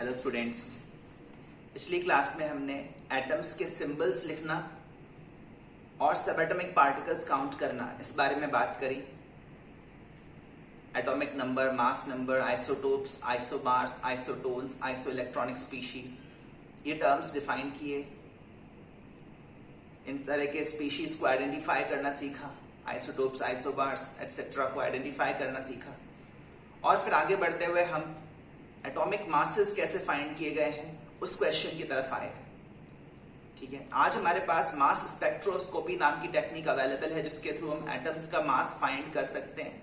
Hello students, पिछली class में हमने एटम्स के सिंबल्स लिखना और सबएटॉमिक पार्टिकल्स काउंट करना इस बारे में बात करी। Atomic number, mass number, isotopes, isobars, isotones, isoelectronic species, ये टर्म्स डिफाइन किए। इन तरह के स्पीशीज को आइडेंटिफाई करना सीखा, आइसोटोप्स, आइसोबार्स एटसेट्रा को आइडेंटिफाई करना सीखा। और फिर आगे बढ़ते हुए हम एटॉमिक मासेस कैसे फाइंड किए गए हैं उस क्वेश्चन की तरफ आए हैं। ठीक है, आज हमारे पास मास स्पेक्ट्रोस्कोपी नाम की टेक्निक अवेलेबल है जिसके थ्रू हम एटम्स का मास फाइंड कर सकते हैं,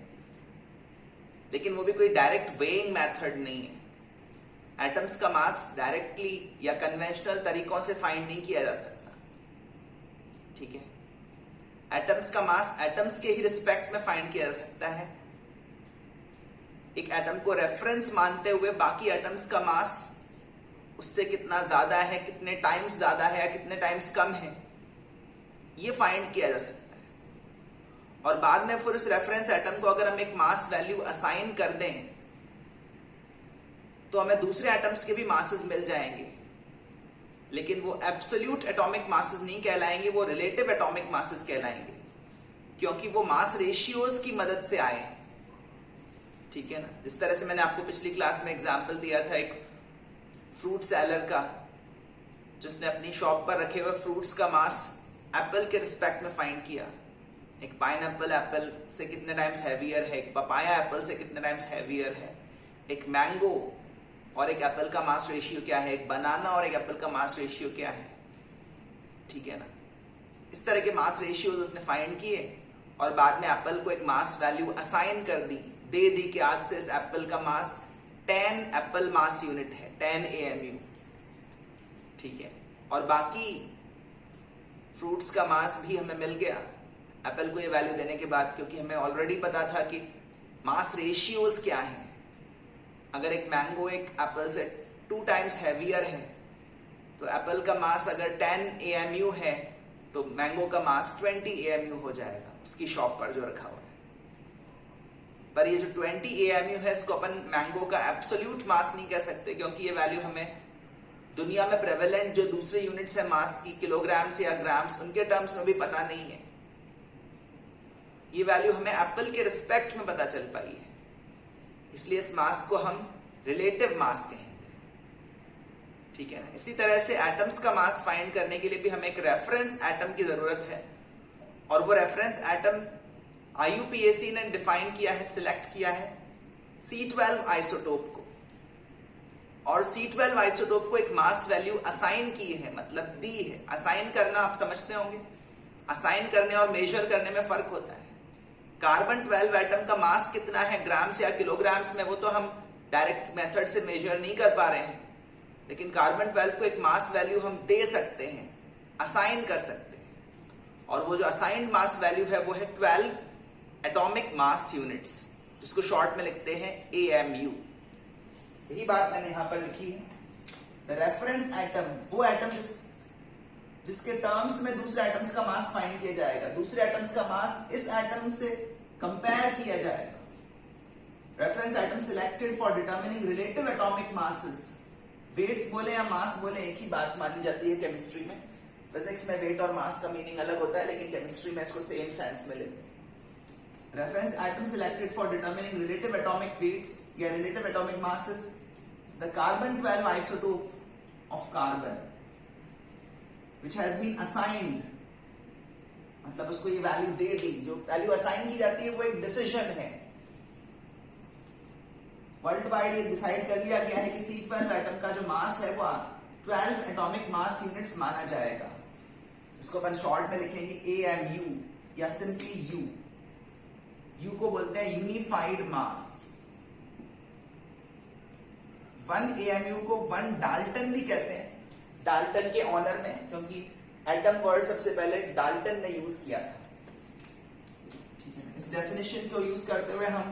लेकिन वो भी कोई डायरेक्ट वेइंग मेथड नहीं है। एटम्स का मास डायरेक्टली या कन्वेंशनल तरीकों से फाइंड नहीं किया जा सकता। ठीक है, एटम्स का मास एटम्स के ही रिस्पेक्ट में फाइंड किया जा सकता है। एक एटम को रेफरेंस मानते हुए बाकी एटम्स का मास उससे कितना ज्यादा है, कितने टाइम्स ज्यादा है या कितने टाइम्स कम है, ये फाइंड किया जा सकता है। और बाद में फिर उस रेफरेंस एटम को अगर हम एक मास वैल्यू असाइन कर दें तो हमें दूसरे एटम्स के भी मासेस मिल जाएंगे, लेकिन वो एब्सोल्यूट एटॉमिक मासेस नहीं कहलाएंगे, वो रिलेटिव एटॉमिक मासेस कहलाएंगे, क्योंकि वो मास रेशियोज की मदद से आए हैं। ठीक है ना, जिस तरह से मैंने आपको पिछली क्लास में एग्जांपल दिया था एक फ्रूट सेलर का, जिसने अपनी शॉप पर रखे हुए फ्रूट्स का मास एप्पल के रिस्पेक्ट में फाइंड किया। एक पाइनएप्पल एप्पल से कितने टाइम्स हैवियर है, एक पपाया एप्पल से कितने टाइम्स हैवियर है, एक मैंगो और एक एप्पल का मास रेशियो क्या है, एक बनाना और एक एप्पल का मास रेशियो क्या है। ठीक है ना, इस तरह के मास रेशियोज उसने फाइंड किए और बाद में एप्पल को एक मास वैल्यू असाइन कर दी, दे दी कि आज से इस एप्पल का मास 10 एप्पल मास यूनिट है, 10 AMU। ठीक है, और बाकी फ्रूट्स का मास भी हमें मिल गया एप्पल को ये वैल्यू देने के बाद, क्योंकि हमें ऑलरेडी पता था कि मास रेशियोज क्या है। अगर एक मैंगो एक एप्पल से 2 टाइम्स हैवियर है तो एप्पल का मास अगर 10 AMU है तो मैंगो का मास 20 AMU हो जाएगा उसकी शॉप पर जो रखा हुआ है। पर ये जो 20 AMU है इसको अपन मैंगो का एब्सोल्यूट मास नहीं कह सकते, क्योंकि ये वैल्यू हमें दुनिया में प्रेवेलेंट जो दूसरे यूनिट्स है मास की, किलोग्राम्स या ग्राम्स, उनके टर्म्स में भी पता नहीं है। ये वैल्यू हमें एप्पल के रिस्पेक्ट में पता चल पाई है, इसलिए इस मास को हम रिलेटिव मास कहेंगे। ठीक है ना, इसी तरह से एटम्स का मास फाइंड करने के लिए भी हमें एक रेफरेंस एटम की जरूरत है, और वो रेफरेंस एटम IUPAC ने डिफाइन किया है, सिलेक्ट किया है C12 आइसोटोप को, और C12 आइसोटोप को एक मास वैल्यू असाइन की है, मतलब दी है। असाइन करना आप समझते होंगे, असाइन करने और मेजर करने में फर्क होता है। कार्बन 12 एटम का मास कितना है ग्राम्स या किलोग्राम्स में, वो तो हम डायरेक्ट मेथड से मेजर नहीं कर पा रहे हैं, लेकिन कार्बन 12 को एक मास वैल्यू हम दे सकते हैं, असाइन कर सकते हैं। और वो जो असाइंड मास वैल्यू है वो है 12 एटॉमिक मास यूनिट्स, जिसको शॉर्ट में लिखते हैं AMU। यही बात मैंने यहां पर लिखी है। द रेफरेंस एटम, वो एटम जिसके टर्म्स में दूसरे एटम्स का मास फाइंड किया जाएगा, दूसरे एटम्स का मास इस एटम से कंपेयर किया जाएगा। Reference atom selected for determining relative atomic masses. Weights बोले या मास बोले एक ही बात मानी जाती है केमिस्ट्री में। फिजिक्स में वेट और मास का मीनिंग अलग होता है, लेकिन केमिस्ट्री में इसको सेम सेंस में लेते हैं। Reference atom selected for determining relative atomic weights या relative atomic masses is the carbon 12 isotope of carbon, which has been assigned, मतलब उसको ये वैल्यू दे दी। जो वैल्यू असाइन की जाती है वो एक डिसीजन है। वर्ल्ड वाइड ये डिसाइड कर लिया गया है कि C12 एटम का जो मास है वो 12 एटॉमिक मास यूनिट्स माना जाएगा। इसको अपन शॉर्ट में लिखेंगे AMU या सिंपली U। U को बोलते हैं यूनिफाइड मास। 1 AMU को 1 डाल्टन भी कहते हैं, डाल्टन के ऑनर में, क्योंकि एटम वर्ड सबसे पहले डाल्टन ने यूज किया था। ठीक है, इस डेफिनेशन को यूज करते हुए हम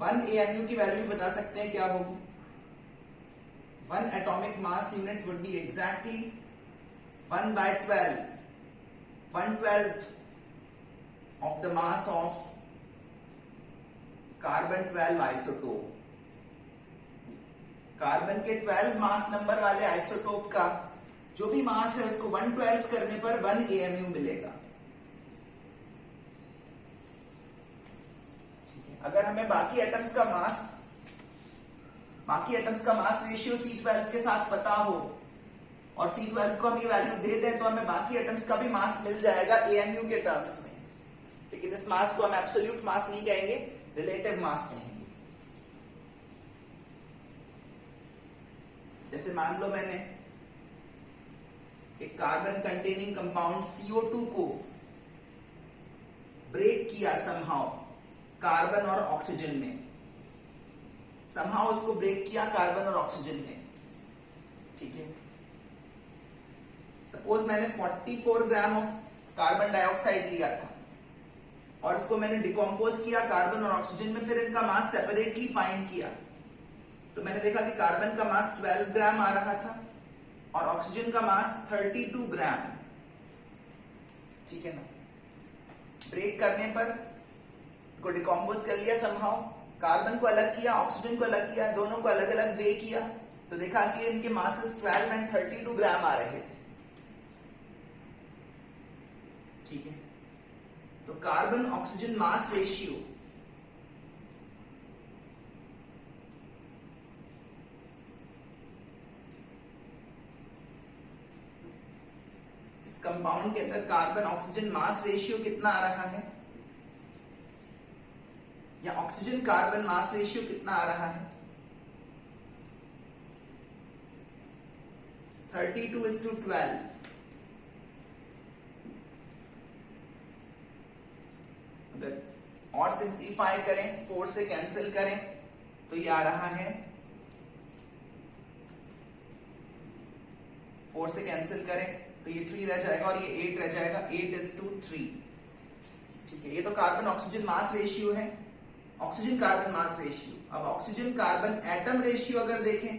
1 AMU की वैल्यू भी बता सकते हैं क्या होगी। 1 atomic mass unit would be exactly 1/12, 1/12 of the mass of carbon 12 isotope। Carbon के 12 मास नंबर वाले आइसोटोप का जो भी मास है उसको 1/12 करने पर 1 AMU मिलेगा। ठीक है, अगर हमें बाकी एटम्स का मास रेशियो C12 के साथ पता हो और C12 को हम ये वैल्यू दे दें तो हमें बाकी एटम्स का भी मास मिल जाएगा AMU के टर्म्स में। लेकिन इस मास को हम एब्सोल्यूट मास नहीं कहेंगे, रिलेटिव मास कहेंगे। जैसे मान लो मैंने एक कार्बन कंटेनिंग कंपाउंड CO2 को ब्रेक किया समहाउ कार्बन और ऑक्सीजन में, समहाउ उसको ब्रेक किया कार्बन और ऑक्सीजन में। ठीक है, सपोज मैंने 44 ग्राम ऑफ कार्बन डाइऑक्साइड लिया था और इसको मैंने डिकम्पोज किया कार्बन और ऑक्सीजन में, फिर इनका मास सेपरेटली फाइंड किया तो मैंने देखा कि कार्बन का मास 12 ग्राम आ रहा था और ऑक्सीजन का मास 32 ग्राम। ठीक है ना, ब्रेक करने पर को डिकम्पोज कर लिया समहाउ, कार्बन को अलग किया, ऑक्सीजन को अलग किया, दोनों को अलग अलग वे किया तो देखा कि इनके मासेस 12 एंड 32 ग्राम आ रहे थे। ठीक है, तो कार्बन ऑक्सीजन मास रेशियो इस कंपाउंड के अंदर कार्बन ऑक्सीजन मास रेशियो कितना आ रहा है या ऑक्सीजन कार्बन मास रेशियो कितना आ रहा है 32:12। अगर और सिंप्लीफाई करें, 4 से कैंसिल करें तो ये आ रहा है, 4 से कैंसिल करें तो ये 3 रह जाएगा और ये 8 रह जाएगा, 8:3। ठीक है, ये तो कार्बन ऑक्सीजन मास रेशियो है, ऑक्सीजन कार्बन मास रेशियो। अब ऑक्सीजन कार्बन एटम रेशियो अगर देखें,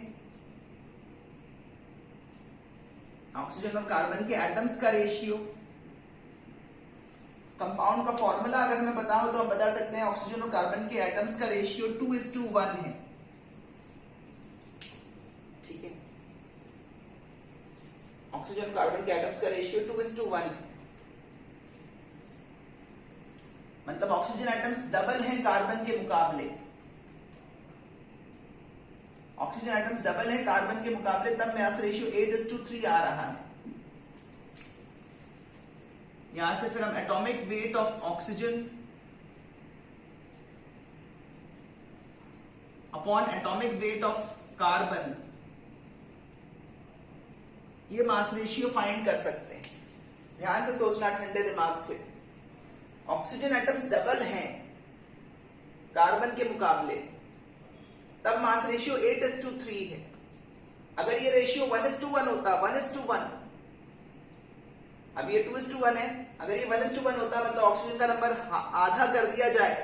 ऑक्सीजन और कार्बन के एटम्स का रेशियो, कंपाउंड का फॉर्मूला अगर हमें पता हो तो हम बता सकते हैं ऑक्सीजन और कार्बन के एटम्स का रेशियो 2:1 है। ठीक है, ऑक्सीजन और कार्बन के एटम्स का रेशियो 2:1 है, मतलब ऑक्सीजन एटम्स डबल हैं कार्बन के मुकाबले, ऑक्सीजन एटम्स डबल है कार्बन के मुकाबले, तब मास रेशियो 8:3 आ रहा है। यहां से फिर हम atomic weight of oxygen upon atomic weight of carbon, ये मास रेशियो फाइंड कर सकते हैं। ध्यान से सोचना ठंडे दिमाग से, ऑक्सीजन एटम्स डबल हैं कार्बन के मुकाबले, तब मास रेशियो 8:3 है। अगर ये रेशियो 1:1 होता, 1:1, अब ये 2:1 है, अगर ये 1:1 होता मतलब ऑक्सीजन का नंबर आधा कर दिया जाए,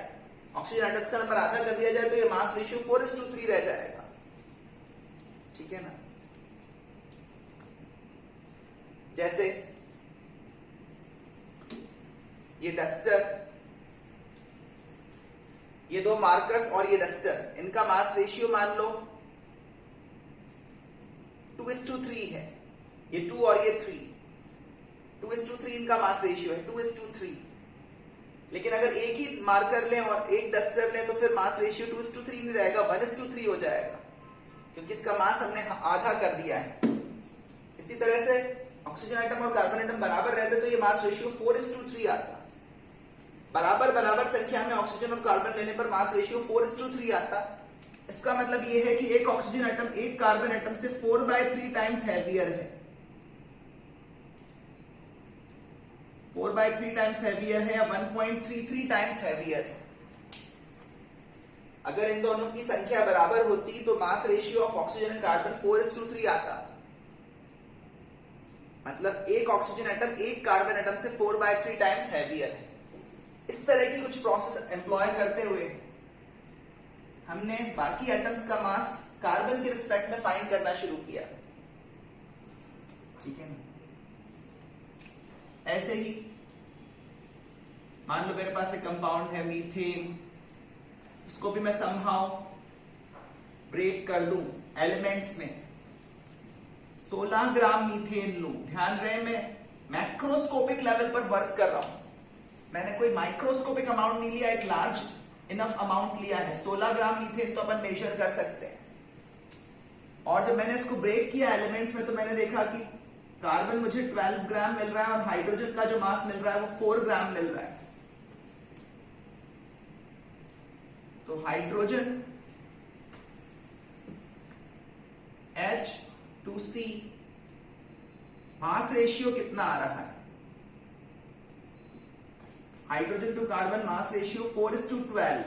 ऑक्सीजन एटम्स का नंबर आधा कर दिया जाए तो ये मास रेशियो 4:3 रह जाएगा। ठीक है ना, जैसे ये डस्टर, ये दो मार्कर्स और ये डस्टर, इनका मास रेशियो मान लो 2:3 है, ये 2 और ये 3, 2:3 इनका मास रेशियो है, 2:3। लेकिन अगर एक ही मार्कर लें और एक डस्टर लें तो फिर मास रेशियो 2:3 नहीं रहेगा, 1:3 हो जाएगा, क्योंकि इसका मास हमने आधा कर दिया है। इसी तरह से ऑक्सीजन एटम और कार्बन एटम बराबर रहते तो ये मास रेशियो 4:3 आता। बराबर बराबर संख्या में ऑक्सीजन और कार्बन लेने पर मास रेशियो 4:3 आता। इसका मतलब ये है कि एक ऑक्सीजन एटम एक कार्बन एटम से 4/3 टाइम्स हैवियर है, 4/3 टाइम्स हैवियर है या 1.33 टाइम्स हैवियर है। अगर इन दोनों की संख्या बराबर होती तो mass ratio of oxygen and carbon 4:3 आता। मतलब एक ऑक्सीजन एटम एक कार्बन एटम से 4/3 टाइम्स हैवियर है। इस तरह की कुछ प्रोसेस एम्प्लॉय करते हुए हमने बाकी एटम्स का मास कार्बन के रिस्पेक्ट में फाइंड करना शुरू किया। ठीक है ना, ऐसे ही मान लो मेरे पास एक कंपाउंड है मीथेन, उसको भी मैं समहाउ ब्रेक कर दूं एलिमेंट्स में, 16 ग्राम मीथेन लूं, ध्यान रहे मैं मैक्रोस्कोपिक लेवल पर वर्क कर रहा हूं, मैंने कोई माइक्रोस्कोपिक अमाउंट नहीं लिया, एक लार्ज इनफ अमाउंट लिया है, 16 ग्राम मीथेन तो अपन मेजर कर सकते हैं। और जब मैंने इसको ब्रेक किया एलिमेंट्स में तो मैंने देखा कि कार्बन मुझे 12 ग्राम मिल रहा है और हाइड्रोजन का जो मास मिल रहा है वो 4 ग्राम मिल रहा है। तो हाइड्रोजन H2C मास रेशियो कितना आ रहा है? Hydrogen to carbon mass ratio 4:12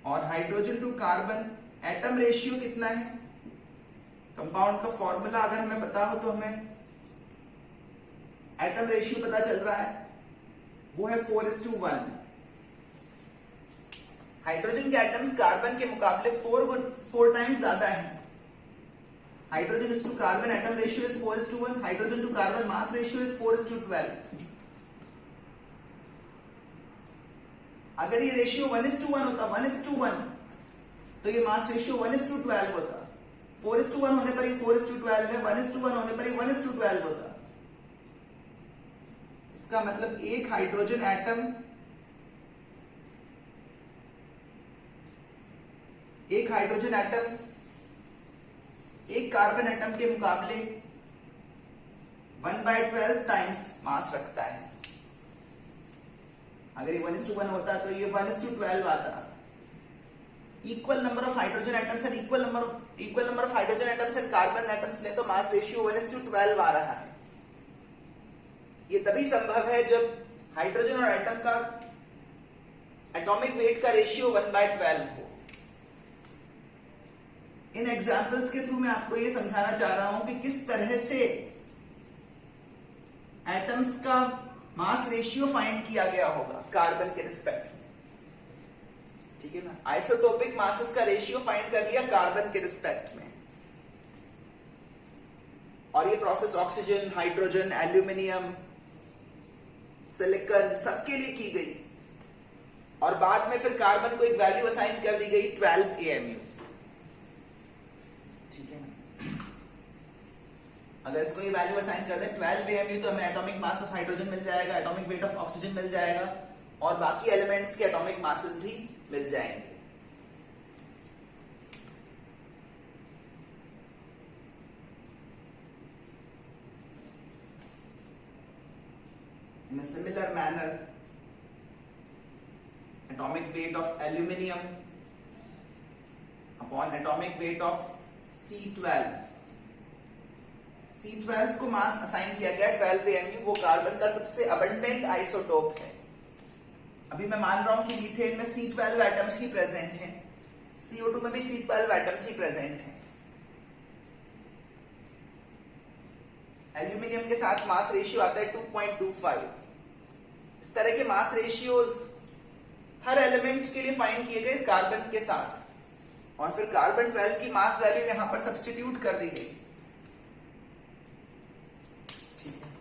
और hydrogen to carbon atom ratio कितना है? कंपाउंड का फॉर्मूला अगर हमें पता हो तो हमें एटम रेशियो पता चल रहा है, वो है 4:1। हाइड्रोजन के एटम्स कार्बन के मुकाबले 4 टाइम्स ज्यादा है। Hydrogen to carbon atom ratio is 4:1, hydrogen to carbon mass ratio is 4:12। अगर ये रेशियो 1:1 होता, 1:1, तो ये मास रेशियो 1:12 होता। 4:1 होने पर ये 4:12 है, 1:1 होने पर ये 1:12 होता। इसका मतलब एक हाइड्रोजन एटम एक कार्बन एटम के मुकाबले 1/12 टाइम्स मास रखता है। अगर ये 1:1 होता तो ये 1:12 आता। Equal number of hydrogen atoms and equal number of hydrogen atoms and carbon atoms ले तो मास रेशियो 1:12 आ रहा है। ये तभी संभव है जब हाइड्रोजन और एटम का एटॉमिक वेट का रेशियो 1/12 हो। इन एग्जाम्पल्स के थ्रू मैं आपको ये समझाना चाह रहा हूं कि किस तरह से एटम्स का मास रेशियो फाइंड किया गया होगा कार्बन के रिस्पेक्ट में, ठीक है ना। आइसोटोपिक मासेस का रेशियो फाइंड कर लिया कार्बन के रिस्पेक्ट में, और ये process oxygen, hydrogen, aluminium, silicon सबके लिए की गई, और बाद में फिर कार्बन को एक वैल्यू असाइन कर दी गई 12 AMU, ठीक है ना। अगर इसको ये वैल्यू असाइन कर दें 12 AMU तो हमें एटॉमिक मास ऑफ हाइड्रोजन मिल जाएगा, एटॉमिक वेट ऑफ ऑक्सीजन मिल जाएगा, और बाकी एलिमेंट्स के एटॉमिक मासेस भी मिल जाएंगे। In a similar manner, atomic weight of aluminium upon atomic weight of C12. C12 को मास असाइन किया गया 12 AMU, वो कार्बन का सबसे अबंडेंट आइसोटोप है। अभी मैं मान रहा हूं कि मीथेन में C12 एटम्स ही प्रेजेंट हैं, CO2 में भी C12 एटम्स ही प्रेजेंट हैं। एल्यूमिनियम के साथ मास रेशियो आता है 2.25। इस तरह के मास रेशियोज हर एलिमेंट के लिए फाइंड किए गए कार्बन के साथ, और फिर कार्बन 12 की मास वैल्यू यहां पर सब्स्टिट्यूट कर दी गई। ठीक है,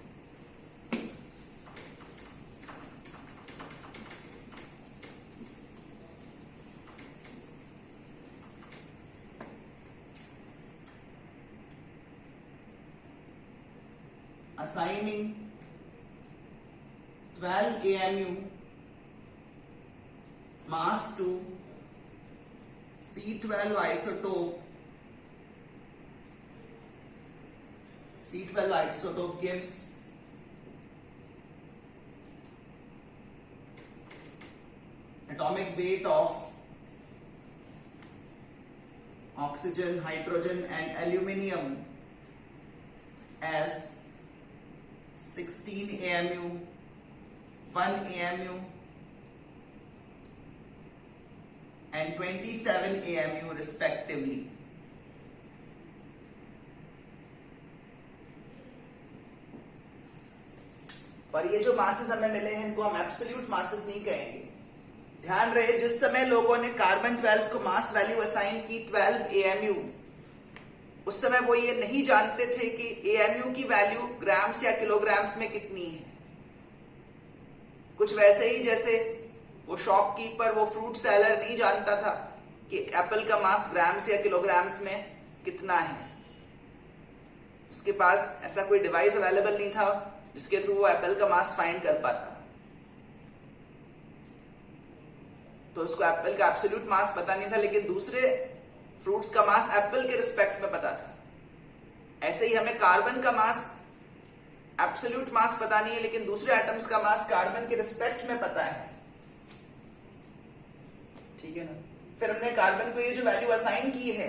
assigning 12 AMU mass to C12 isotope. C12 isotope gives atomic weight of oxygen, hydrogen and aluminium as 16 AMU, 1 AMU and 27 AMU respectively. पर ये जो मासेस हमें मिले हैं इनको हम एब्सोल्यूट मासेस नहीं कहेंगे। ध्यान रहे, जिस समय लोगों ने कार्बन 12 को मास वैल्यू असाइन की 12 AMU, उस समय वो ये नहीं जानते थे कि AMU की वैल्यू ग्राम्स या किलोग्राम्स में कितनी है। कुछ वैसे ही जैसे वो शॉपकीपर, वो फ्रूट सेलर नहीं जानता था कि एप्पल का मास ग्राम्स या किलोग्राम्स में कितना है। उसके पास ऐसा कोई डिवाइस अवेलेबल नहीं था जिसके थ्रू वो एप्पल का मास फाइंड कर पाता। तो उसको एप्पल का एब्सोल्यूट मास पता नहीं था, लेकिन दूसरे फ्रूट्स का मास एप्पल के रिस्पेक्ट में पता था। ऐसे ही हमें कार्बन का मास एब्सोल्यूट मास पता नहीं है, लेकिन दूसरे एटम्स का मास कार्बन के रिस्पेक्ट में पता है। ठीक है ना। फिर हमने कार्बन को ये जो वैल्यू असाइन की है,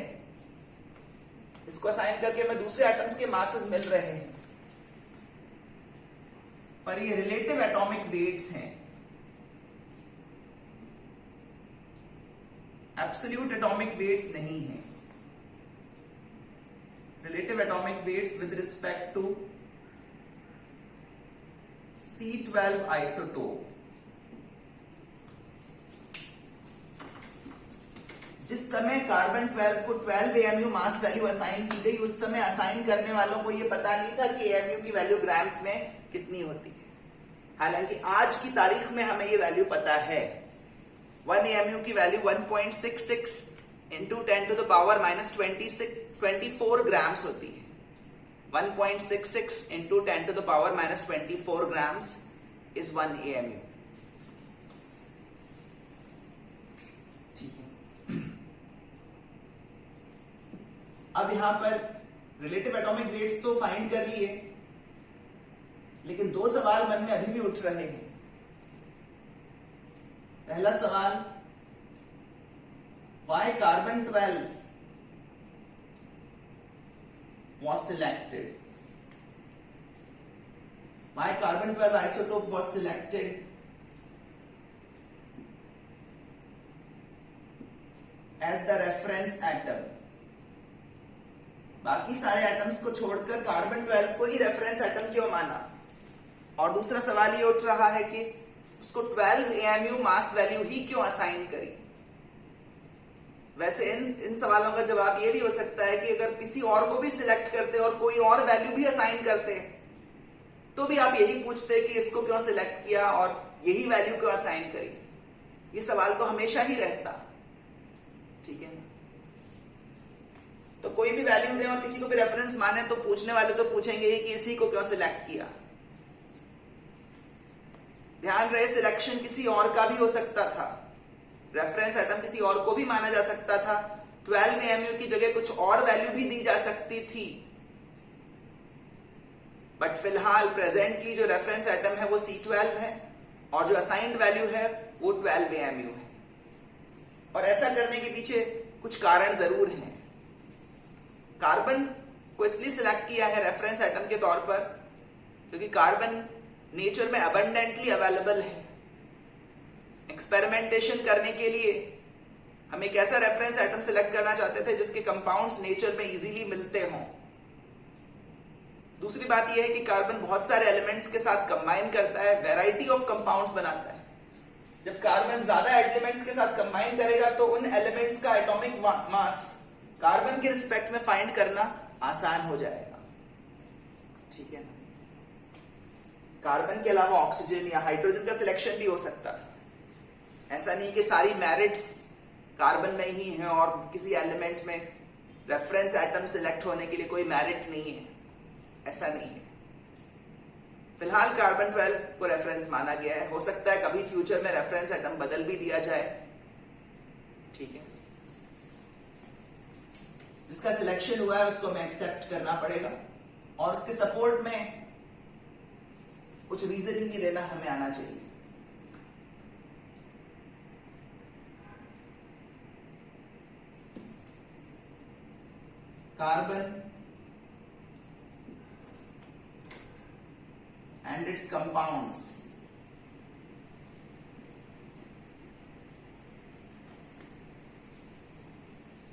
इसको असाइन करके हमें दूसरे एटम्स के मासेस मिल रहे हैं, पर ये रिलेटिव एटॉमिक वेट्स हैं, एब्सोल्यूट एटॉमिक वेट्स नहीं है। Relative atomic weights with respect to C12 isotope. जिस समय कार्बन 12 को 12 AMU मास वैल्यू असाइन की गई, उस समय असाइन करने वालों को यह पता नहीं था कि AMU की वैल्यू ग्राम्स में कितनी होती है। हालांकि आज की तारीख में हमें यह वैल्यू पता है। 1 AMU की value 1.66 into 10 to the power -24 grams होती है। 1.66 into 10 to the power -24 grams is 1 AMU। अब यहां पर रिलेटिव एटॉमिक वेट्स तो फाइंड कर लिए, लेकिन दो सवाल मन में अभी भी उठ रहे हैं। पहला सवाल, why carbon 12 was selected? Why carbon 12 isotope was selected as the reference atom? बाकी सारे एटम्स को छोड़कर कार्बन 12 को ही रेफरेंस एटम क्यों माना? और दूसरा सवाल ये उठ रहा है कि उसको 12 AMU मास वैल्यू ही क्यों असाइन करी? वैसे इन सवालों का जवाब ये भी हो सकता है कि अगर किसी और को भी सिलेक्ट करते और कोई और वैल्यू भी असाइन करते तो भी आप यही पूछते कि इसको क्यों सिलेक्ट किया और यही वैल्यू क्यों असाइन करी। ये सवाल तो हमेशा ही रहता। ठीक है ना। तो कोई भी वैल्यू दे और किसी को भी रेफरेंस माने तो पूछने वाले तो पूछेंगे ही कि इसी को क्यों सिलेक्ट किया। ध्यान रहे, सिलेक्शन किसी और का भी हो सकता था। रेफरेंस एटम किसी और को भी माना जा सकता था। 12 AMU की जगह कुछ और वैल्यू भी दी जा सकती थी, बट फिलहाल प्रेजेंटली जो रेफरेंस एटम है वो C12 है और जो असाइंड वैल्यू है वो 12 AMU है। और ऐसा करने के पीछे कुछ कारण जरूर हैं। कार्बन को इसलिए सिलेक्ट किया है रेफरेंस एटम के तौर पर क्योंकि कार्बन नेचर में अबंडेंटली अवेलेबल है। एक्सपेरिमेंटेशन करने के लिए हम एक ऐसा रेफरेंस एटम सिलेक्ट करना चाहते थे जिसके कंपाउंड्स नेचर में इजीली मिलते हों। दूसरी बात यह है कि कार्बन बहुत सारे एलिमेंट्स के साथ कंबाइन करता है, वैरायटी ऑफ कंपाउंड्स बनाता है। जब कार्बन ज्यादा एलिमेंट्स के साथ कंबाइन करेगा तो उन एलिमेंट्स का एटॉमिक मास कार्बन के रिस्पेक्ट में फाइंड करना आसान हो जाएगा। ठीक है ना। कार्बन के अलावा ऑक्सीजन या हाइड्रोजन का सिलेक्शन भी हो सकता है। ऐसा नहीं कि सारी मेरिट्स कार्बन में ही हैं और किसी एलिमेंट में रेफरेंस एटम सिलेक्ट होने के लिए कोई मेरिट नहीं है, ऐसा नहीं है। फिलहाल कार्बन 12 को रेफरेंस माना गया है। हो सकता है कभी फ्यूचर में रेफरेंस एटम बदल भी दिया जाए। ठीक है। जिसका सिलेक्शन हुआ है उसको हमें एक्सेप्ट करना पड़ेगा और उसके सपोर्ट में कुछ रीजनिंग भी देना हमें आना चाहिए। Carbon and its compounds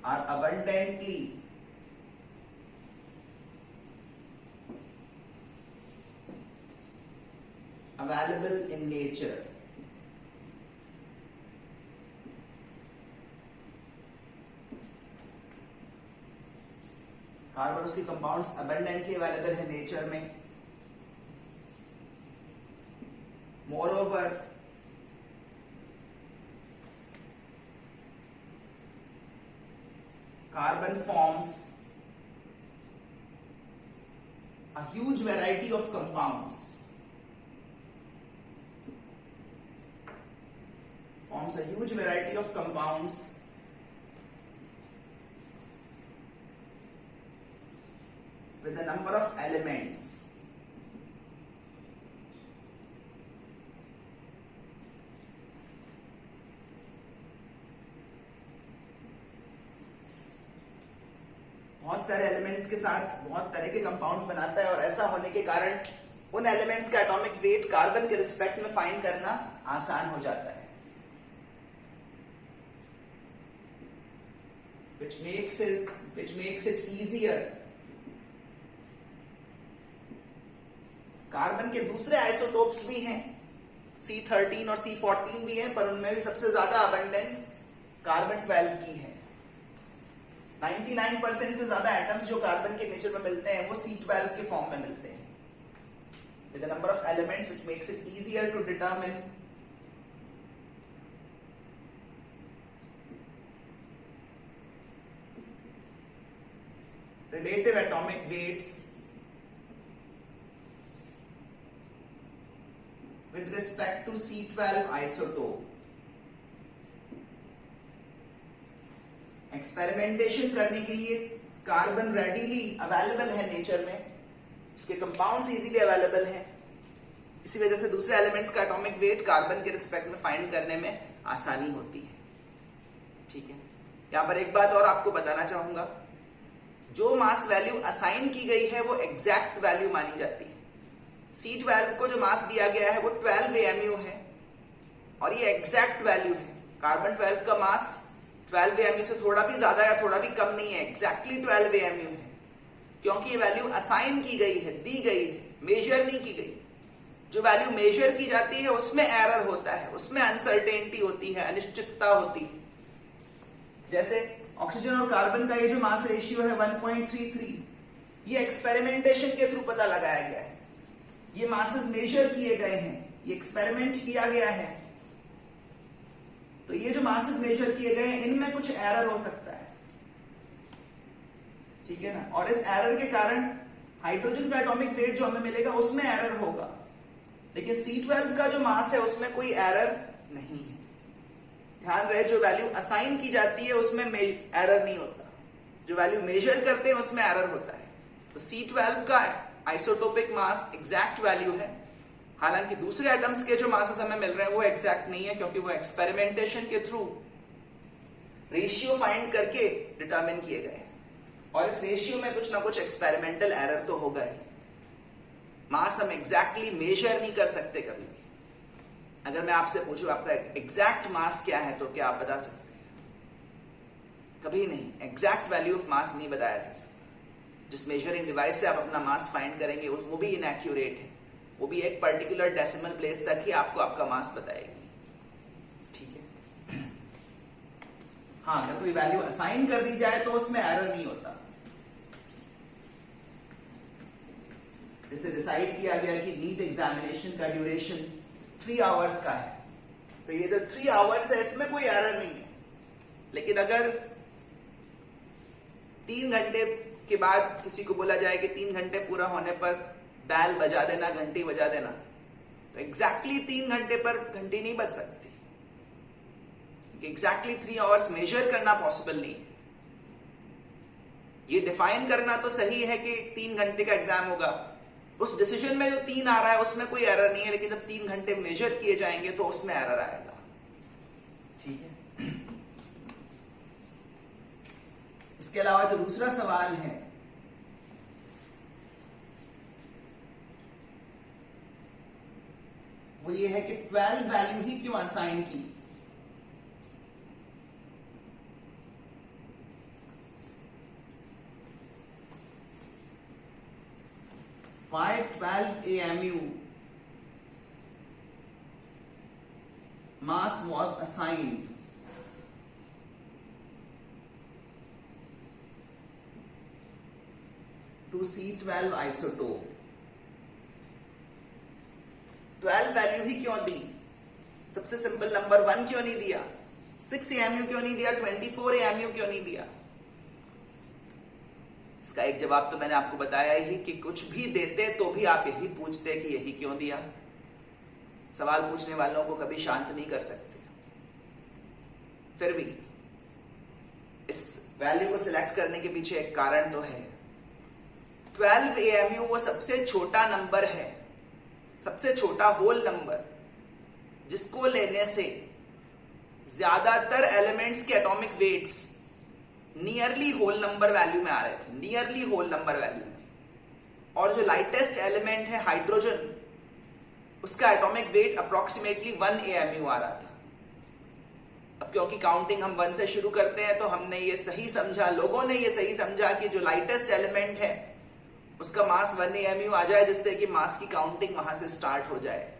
are abundantly available in nature. Carbon उसकी कंपाउंड्स अबंडेंटली अवेलेबल है नेचर में। More over carbon forms a huge variety of compounds. Forms a huge variety of compounds with a number of elements. बहुत सारे elements के साथ बहुत तरह के कंपाउंड्स बनाता है, और ऐसा होने के कारण उन एलिमेंट्स का एटॉमिक वेट कार्बन के रिस्पेक्ट में फाइंड करना आसान हो जाता है, which makes it easier. Carbon के दूसरे आइसोटोप्स भी हैं, C13 और C14 भी हैं, पर उनमें भी सबसे ज्यादा अबंडेंस कार्बन 12 की है। 99% से ज्यादा एटम्स जो कार्बन के नेचर में मिलते हैं वो C12 के फॉर्म में मिलते हैं, with a number of elements which makes it easier to determine relative atomic weights with respect to C12 isotope. Experimentation करने के लिए कार्बन रेडीली अवेलेबल है नेचर में, उसके कंपाउंड्स इजीली अवेलेबल हैं, इसी वजह से दूसरे एलिमेंट्स का एटॉमिक वेट कार्बन के रिस्पेक्ट में फाइंड करने में आसानी होती है। ठीक है, यहां पर एक बात और आपको बताना चाहूंगा, जो मास वैल्यू असाइन की गई है वो एग्जैक्ट वैल्यू मानी जाती है। C12 को जो मास दिया गया है वो 12 AMU है, और ये एग्जैक्ट वैल्यू है। कार्बन 12 का मास 12 AMU से थोड़ा भी ज्यादा या थोड़ा भी कम नहीं है, एग्जैक्टली 12 AMU है, क्योंकि ये वैल्यू असाइन की गई है, दी गई है, मेजर नहीं की गई। जो वैल्यू मेजर की जाती है उसमें एरर होता है, उसमें अनसर्टेनिटी होती है, अनिश्चितता होती है। जैसे ऑक्सीजन और कार्बन का ये जो मास रेशियो है 1.33, ये एक्सपेरिमेंटेशन के थ्रू पता लगाया गया है, ये मासेस मेजर किए गए हैं, ये एक्सपेरिमेंट किया गया है, तो ये जो मासेस मेजर किए गए हैं इनमें कुछ एरर हो सकता है, ठीक है ना, और इस एरर के कारण हाइड्रोजन का एटॉमिक वेट जो हमें मिलेगा उसमें एरर होगा, लेकिन C12 का जो मास है उसमें कोई एरर नहीं है। ध्यान रहे, जो वैल्यू असाइन की जाती है उसमें एरर नहीं होता, जो वैल्यू मेजर करते हैं उसमें एरर होता है। तो C12 का आइसोटोपिक मास एग्जैक्ट वैल्यू है, हालांकि दूसरे एटम्स के जो मासेस हमें मिल रहे हैं वो एग्जैक्ट नहीं है, क्योंकि वो एक्सपेरिमेंटेशन के थ्रू रेशियो फाइंड करके डिटरमिन किए गए हैं, और इस रेशियो में कुछ ना कुछ एक्सपेरिमेंटल एरर तो होगा ही। मास हम एग्जैक्टली मेजर नहीं कर सकते कभी भी। अगर मैं आपसे पूछूं आपका एग्जैक्ट मास क्या है, तो क्या आप बता सकते हैं? कभी नहीं, एग्जैक्ट वैल्यू ऑफ मास नहीं बताया जा सकता। जिस मेजरिंग डिवाइस से आप अपना मास फाइंड करेंगे वो भी इनएक्यूरेट है, वो भी एक पर्टिकुलर डेसिमल प्लेस तक ही आपको आपका मास बताएगी। ठीक है, हाँ, अगर कोई वैल्यू असाइन कर दी जाए तो उसमें एरर नहीं होता। जैसे डिसाइड किया गया कि नीट एग्जामिनेशन का ड्यूरेशन 3 आवर्स का है, तो ये जो 3 आवर्स है इसमें कोई एरर नहीं है। लेकिन अगर 3 घंटे के बाद किसी को बोला जाए कि 3 घंटे पूरा होने पर बैल बजा देना, घंटी बजा देना, तो एग्जैक्टली 3 घंटे पर घंटी नहीं बज सकती, एग्जैक्टली 3 आवर्स मेजर करना पॉसिबल नहीं है। ये डिफाइन करना तो सही है कि 3 घंटे का एग्जाम होगा, उस डिसीजन में जो 3 आ रहा है उसमें कोई एरर नहीं है, लेकिन जब 3 घंटे मेजर किए जाएंगे तो उसमें एरर आएगा। ठीक है, इसके अलावा जो दूसरा सवाल है वो ये है कि 12 वैल्यू ही क्यों असाइन की। Why 12 AMU mass was assigned to C12 isotope? 12 value ही क्यों दी? सबसे सिंपल नंबर 1 क्यों नहीं दिया? 6 AMU क्यों नहीं दिया? 24 AMU क्यों नहीं दिया? इसका एक जवाब तो मैंने आपको बताया ही कि कुछ भी देते तो भी आप यही पूछते कि यही क्यों दिया। सवाल पूछने वालों को कभी शांत नहीं कर सकते। फिर भी इस वैल्यू को सिलेक्ट करने के पीछे एक कारण तो है। 12 AMU वो सबसे छोटा नंबर है, सबसे छोटा होल नंबर, जिसको लेने से ज्यादातर एलिमेंट्स के atomic weights nearly whole number value में आ रहे थे, नियरली होल नंबर वैल्यू में। और जो लाइटेस्ट एलिमेंट है हाइड्रोजन, उसका एटॉमिक वेट अप्रोक्सीमेटली 1 AMU आ रहा था। अब क्योंकि काउंटिंग हम 1 से शुरू करते हैं तो हमने ये सही समझा, लोगों ने ये सही समझा कि जो लाइटेस्ट एलिमेंट है उसका मास 1 AMU आ जाए, जिससे कि मास की काउंटिंग वहां से स्टार्ट हो जाए।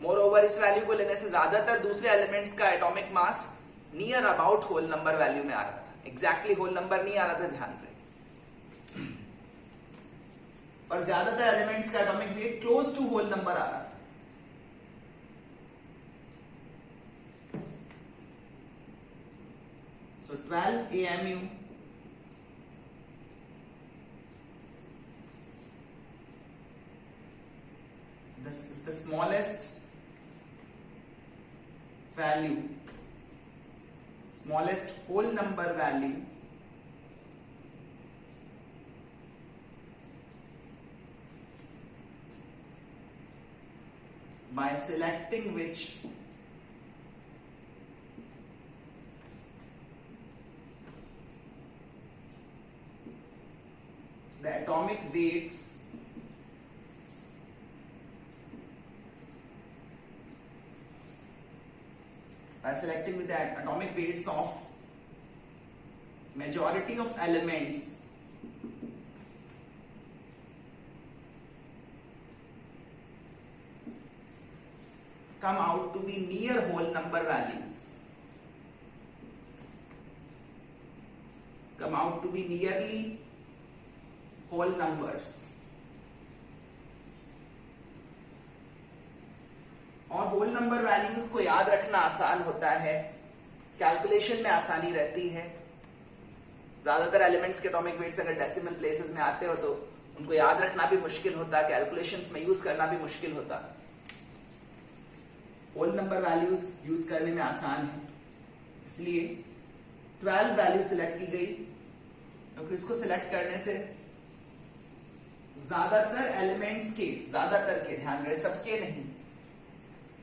मोर ओवर इस वैल्यू को लेने से ज्यादातर दूसरे एलिमेंट्स का atomic mass near about whole number value में आ रहा था, एग्जैक्टली होल नंबर नहीं आ रहा था, ध्यान रहे। पर ज्यादातर एलिमेंट्स का atomic weight close to whole number आ रहा था। So 12 AMU this is the smallest value, smallest whole number value by selecting which the atomic weights by selecting with the atomic weights of majority of elements come out to be near whole number values, come out to be nearly whole numbers। और whole number values को याद रखना आसान होता है, calculation में आसानी रहती है। ज्यादातर एलिमेंट्स के एटॉमिक वेट्स अगर डेसिमल प्लेसेस में आते हो तो उनको याद रखना भी मुश्किल होता, कैलकुलेशंस में यूज करना भी मुश्किल होता। होल नंबर वैल्यूज यूज करने में आसान है, इसलिए 12 वैल्यू सिलेक्ट की गई, क्योंकि इसको सिलेक्ट करने से ज्यादातर एलिमेंट्स के, ज्यादातर के, ध्यान रहे सबके नहीं,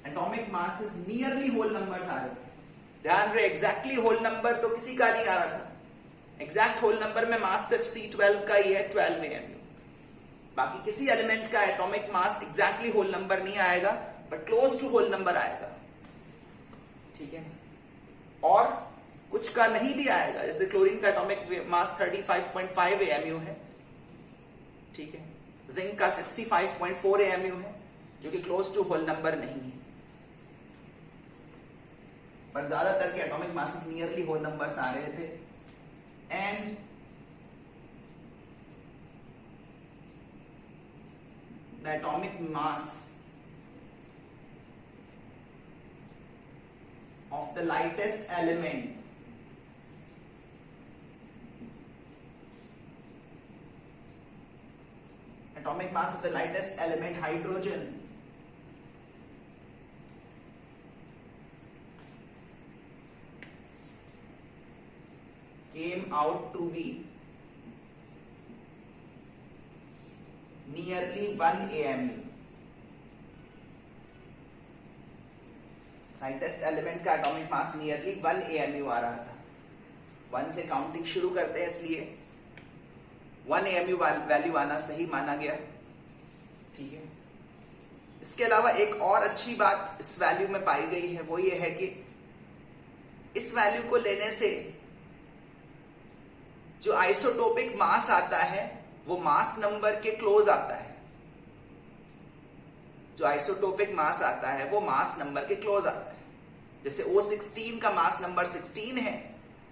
atomic masses nearly whole numbers आ रहे थे। ध्यान रहे एग्जैक्टली होल नंबर तो किसी का नहीं आ रहा था, एग्जैक्ट होल नंबर में मास सिर्फ C12 का ही है, 12 AMU। बाकी किसी एलिमेंट का atomic mass exactly whole number नहीं आएगा, but close to whole number आएगा, ठीक है। और कुछ का नहीं भी आएगा, जैसे क्लोरीन का एटॉमिक मास 35.5 AMU है, ठीक है। जिंक का 65.4 AMU है, जो कि क्लोज टू होल नंबर नहीं है। पर ज्यादातर के atomic masses nearly whole numbers आ रहे थे। And the atomic mass of the lightest element atomic mass of the lightest element hydrogen came out to be nearly 1 AMU। Lightest element का atomic मास nearly 1 AMU आ रहा था। 1 से counting शुरू करते हैं, इसलिए 1 AMU वैल्यू आना सही माना गया, ठीक है। इसके अलावा एक और अच्छी बात इस वैल्यू में पाई गई है, वो ये है कि इस वैल्यू को लेने से जो आइसोटोपिक मास आता है वो मास नंबर के क्लोज आता है। जो आइसोटोपिक मास आता है वो मास नंबर के क्लोज आता है। जैसे O16 का मास नंबर 16 है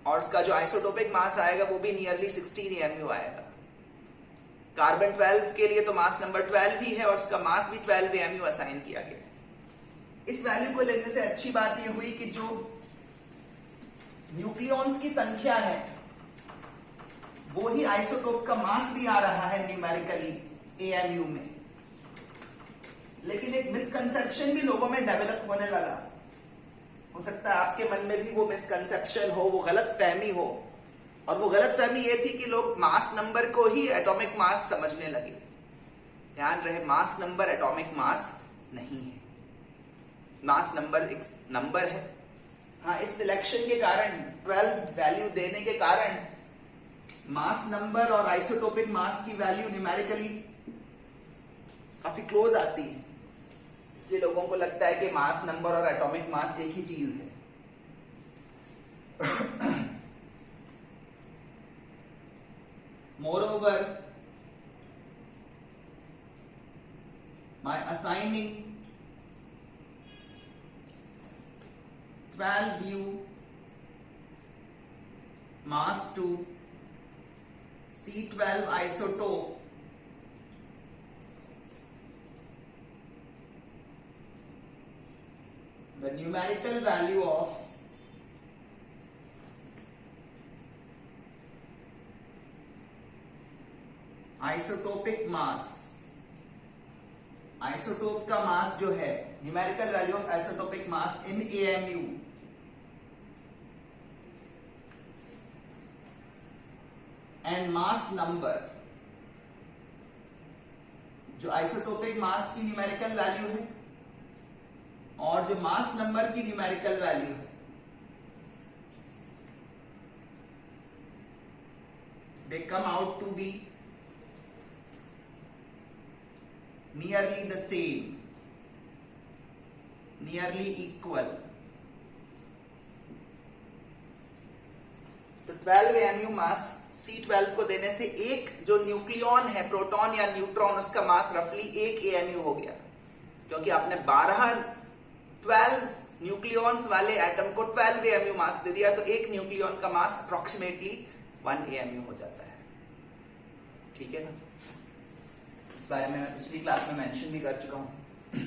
और उसका जो आइसोटोपिक मास आएगा वो भी नियरली 16 AMU आएगा। कार्बन 12 के लिए तो मास नंबर 12 ही है और उसका मास भी 12 AMU असाइन किया गया है। इस वैल्यू को लेने से अच्छी बात यह हुई कि जो न्यूक्लियॉन्स की संख्या है वो ही आइसोटोप का मास भी आ रहा है न्यूमेरिकली एएमयू में। लेकिन एक मिसकंसेप्शन भी लोगों में डेवलप होने लगा। हो सकता है आपके मन में भी वो मिसकंसेप्शन हो, वो गलत फहमी हो। और वो गलत फहमी ये थी कि लोग मास नंबर को ही एटॉमिक मास समझने लगे। ध्यान रहे, मास नंबर एटॉमिक मास नहीं है। मास नंबर एक नंबर है। हाँ, इस सिलेक्शन के कारण, 12 वैल्यू देने के कारण मास नंबर और आइसोटोपिक मास की वैल्यू न्यूमेरिकली काफी क्लोज आती है। इसलिए लोगों को लगता है कि मास नंबर और एटॉमिक मास एक ही चीज है। Moreover, by assigning 12U mass to C12 isotope, the numerical value of isotopic mass, isotope का मास जो है, numerical value of isotopic mass in AMU and mass number, जो आइसोटोपिक मास की numerical value है और जो मास नंबर की numerical value है, they come out to be nearly the same, nearly equal. तो 12 एमयू मास C12 को देने से एक जो न्यूक्लियन है, प्रोटॉन या न्यूट्रॉन, उसका मास रफली 1 एमयू हो गया। क्योंकि आपने 12 न्यूक्लियंस वाले एटम को 12 एमयू मास दे दिया, तो एक न्यूक्लियन का मास अप्रोक्सीमेटली 1 एमयू हो जाता है। ठीक है ना? इस बारे में मैं पिछली क्लास में मेंशन भी कर चुका हूं।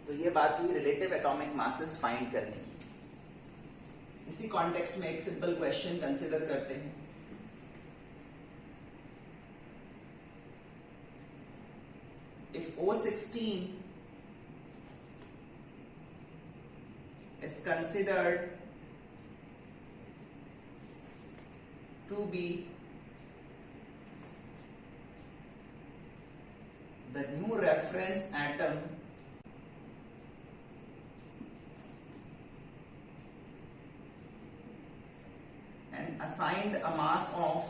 तो ये बात हुई रिलेटिव एटॉमिक मासेस फाइंड करने की। इसी कॉन्टेक्स्ट में एक सिंपल क्वेश्चन कंसिडर करते हैं। If O16 is considered to be the new reference atom and assigned a mass of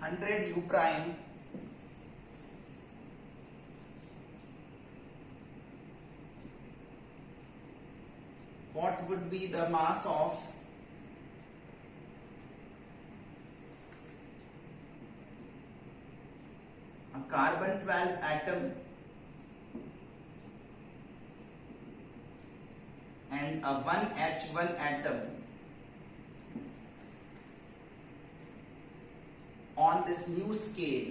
100 U prime what would be the mass of a carbon 12 atom and a 1H1 atom on this new scale?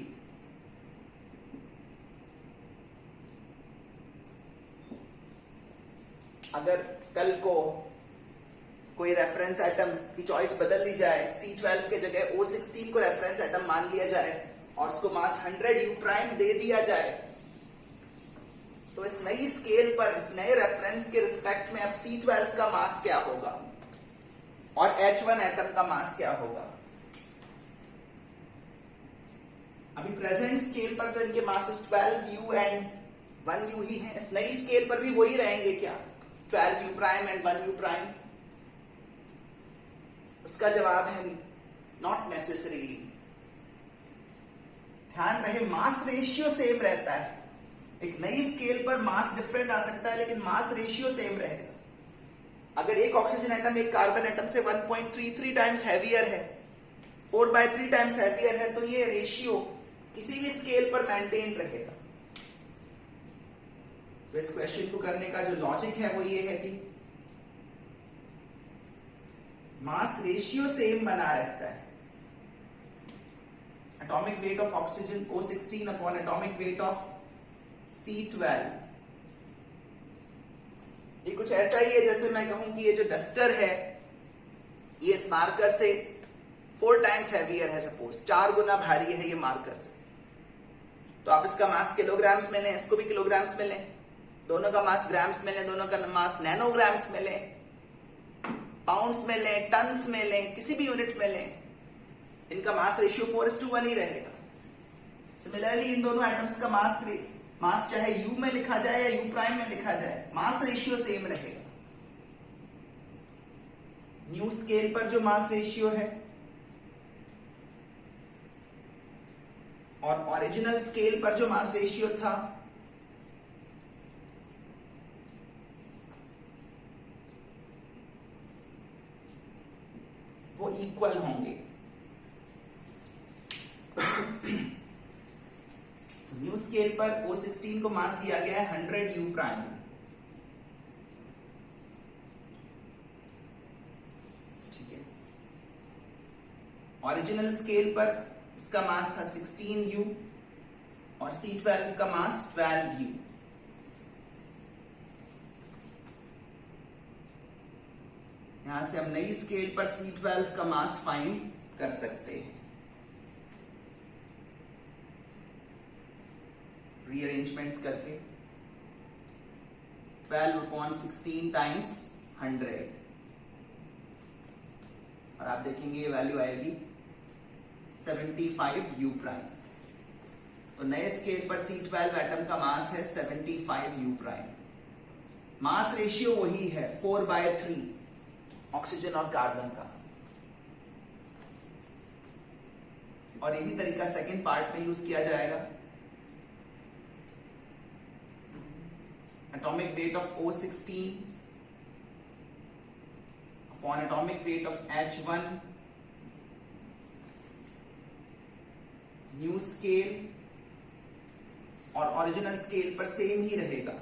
अगर कल को कोई reference atom की choice बदल दी जाए, C12 के जगह O16 को रेफरेंस एटम मान लिया जाए और उसको मास 100 U प्राइम दे दिया जाए, तो इस नई स्केल पर, इस नए रेफरेंस के रिस्पेक्ट में अब C12 का मास क्या होगा और H1 एटम का मास क्या होगा? अभी प्रेजेंट स्केल पर तो इनके मासेस 12U एंड 1U ही हैं। इस नई स्केल पर भी वही रहेंगे क्या, 12U prime and 1U prime? उसका जवाब है नॉट नेसेसरीली। ध्यान रहे, मास रेशियो सेम रहता है। एक नई स्केल पर मास डिफरेंट आ सकता है लेकिन मास रेशियो सेम रहेगा। अगर एक ऑक्सीजन एटम एक कार्बन एटम से 1.33 टाइम्स हैवियर है, 4/3 टाइम्स हैवियर है, तो ये रेशियो किसी भी स्केल पर मेंटेन रहेगा। तो इस क्वेश्चन को करने का जो लॉजिक है वो ये है कि मास रेशियो सेम बना रहता है। Atomic weight of oxygen O16 upon atomic weight of C12 ये कुछ ऐसा ही है जैसे मैं कहूं कि ये जो डस्टर है ये इस मार्कर से 4 टाइम्स हैवियर है, सपोज 4 गुना भारी है ये मार्कर से। तो आप इसका मास किलोग्राम्स में लें, इसको भी किलोग्राम्स में लें, दोनों का मास ग्राम्स में लें, दोनों का मास नैनोग्राम्स में लें, पाउंड्स में लें, टन्स में लें, किसी भी यूनिट में लें, इनका मास रेशियो 4:1 ही रहेगा। सिमिलरली इन दोनों एटम्स का मास चाहे यू में लिखा जाए या यू प्राइम में लिखा जाए, मास रेशियो सेम रहेगा। न्यू स्केल पर जो मास रेशियो है और ओरिजिनल स्केल पर जो मास रेशियो था वो इक्वल होंगे। न्यू स्केल पर O16 को मास दिया गया है 100 U प्राइम, ठीक है। ओरिजिनल स्केल पर इसका मास था 16 U और C12 का मास 12 U। यहां से हम नई स्केल पर C12 का मास फाइंड कर सकते हैं। रीअरेंजमेंट्स करके 12/16 टाइम्स 100 और आप देखेंगे ये वैल्यू आएगी 75 U प्राइम। तो नए स्केल पर C12 एटम का मास है 75 U प्राइम। मास रेशियो वही है 4/3 ऑक्सीजन और कार्बन का। और यही तरीका सेकंड पार्ट में यूज किया जाएगा। atomic weight of O16 upon atomic weight of H1, new scale और ओरिजिनल स्केल पर सेम ही रहेगा।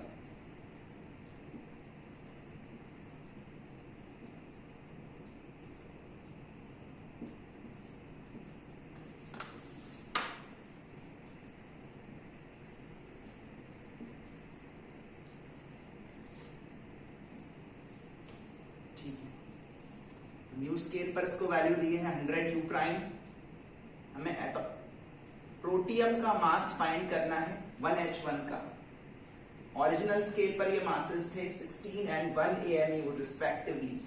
न्यू स्केल पर इसको वैल्यू दिए हैं 100 U प्राइम। हमें प्रोटियम का मास फाइंड करना है 1H1 का। ओरिजिनल स्केल पर ये मासेस थे 16 and 1 AMU रिस्पेक्टिवली।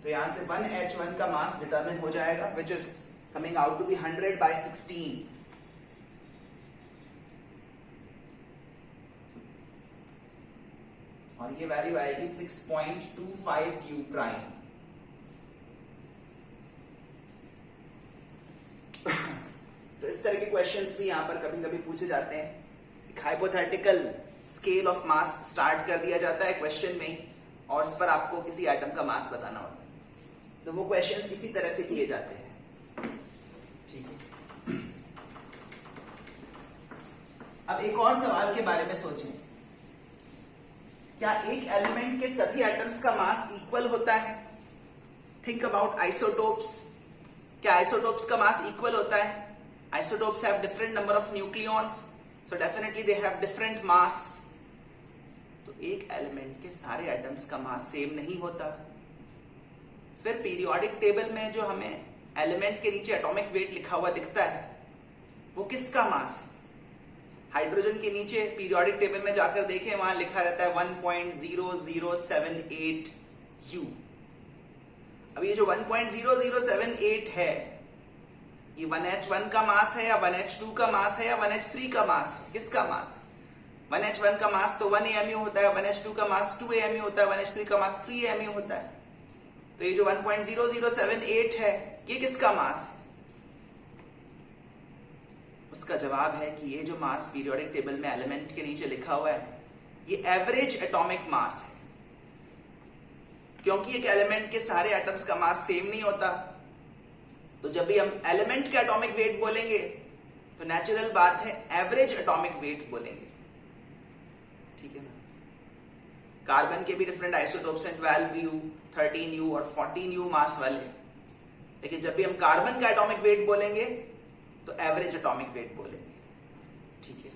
तो यहां से 1H1 का मास डिटरमिन हो जाएगा which is coming out to be 100/16। और ये वैल्यू आएगी 6.25 U प्राइम। तो इस तरह के क्वेश्चंस भी यहां पर कभी कभी पूछे जाते हैं। एक hypothetical scale of mass start कर दिया जाता है क्वेश्चन में और उस पर आपको किसी एटम का मास बताना होता है। तो वो क्वेश्चंस इसी तरह से किए जाते हैं, ठीक है। अब एक और सवाल के बारे में सोचें, क्या एक एलिमेंट के सभी एटम्स का मास इक्वल होता है? Think about isotopes. क्या आइसोटोप्स का मास इक्वल होता है? Isotopes have different number of nucleons, so definitely they have different mass. तो एक एलिमेंट के सारे एटम्स का मास सेम नहीं होता। फिर पीरियोडिक टेबल में जो हमें एलिमेंट के नीचे एटॉमिक वेट लिखा हुआ दिखता है वो किसका मास है? हाइड्रोजन के नीचे पीरियोडिक टेबल में जाकर देखें, वहां लिखा रहता है 1.0078 U। अब ये जो 1.0078 है ये 1H1 का मास है या 1H2 का मास है या 1H3 का मास है? किसका मास है? 1H1 का मास तो 1 AMU होता है, 1H2 का मास 2 AMU होता है, 1H3 का मास 3 AMU होता है। तो ये जो 1.0078 है ये किसका मास है? उसका जवाब है कि ये जो मास पीरियोडिक टेबल में एलिमेंट के नीचे लिखा हुआ है ये एवरेज एटॉमिक मास है। क्योंकि एक एलिमेंट के सारे एटम्स का मास सेम नहीं होता, तो जब भी हम एलिमेंट के एटॉमिक वेट बोलेंगे तो नेचुरल बात है एवरेज एटॉमिक वेट बोलेंगे, ठीक है ना। कार्बन के भी डिफरेंट आइसोटोप्स हैं, 12U, 13U और 14U मास वाले। लेकिन जब भी हम कार्बन का एटॉमिक वेट बोलेंगे तो एवरेज एटॉमिक वेट बोलेंगे, ठीक है।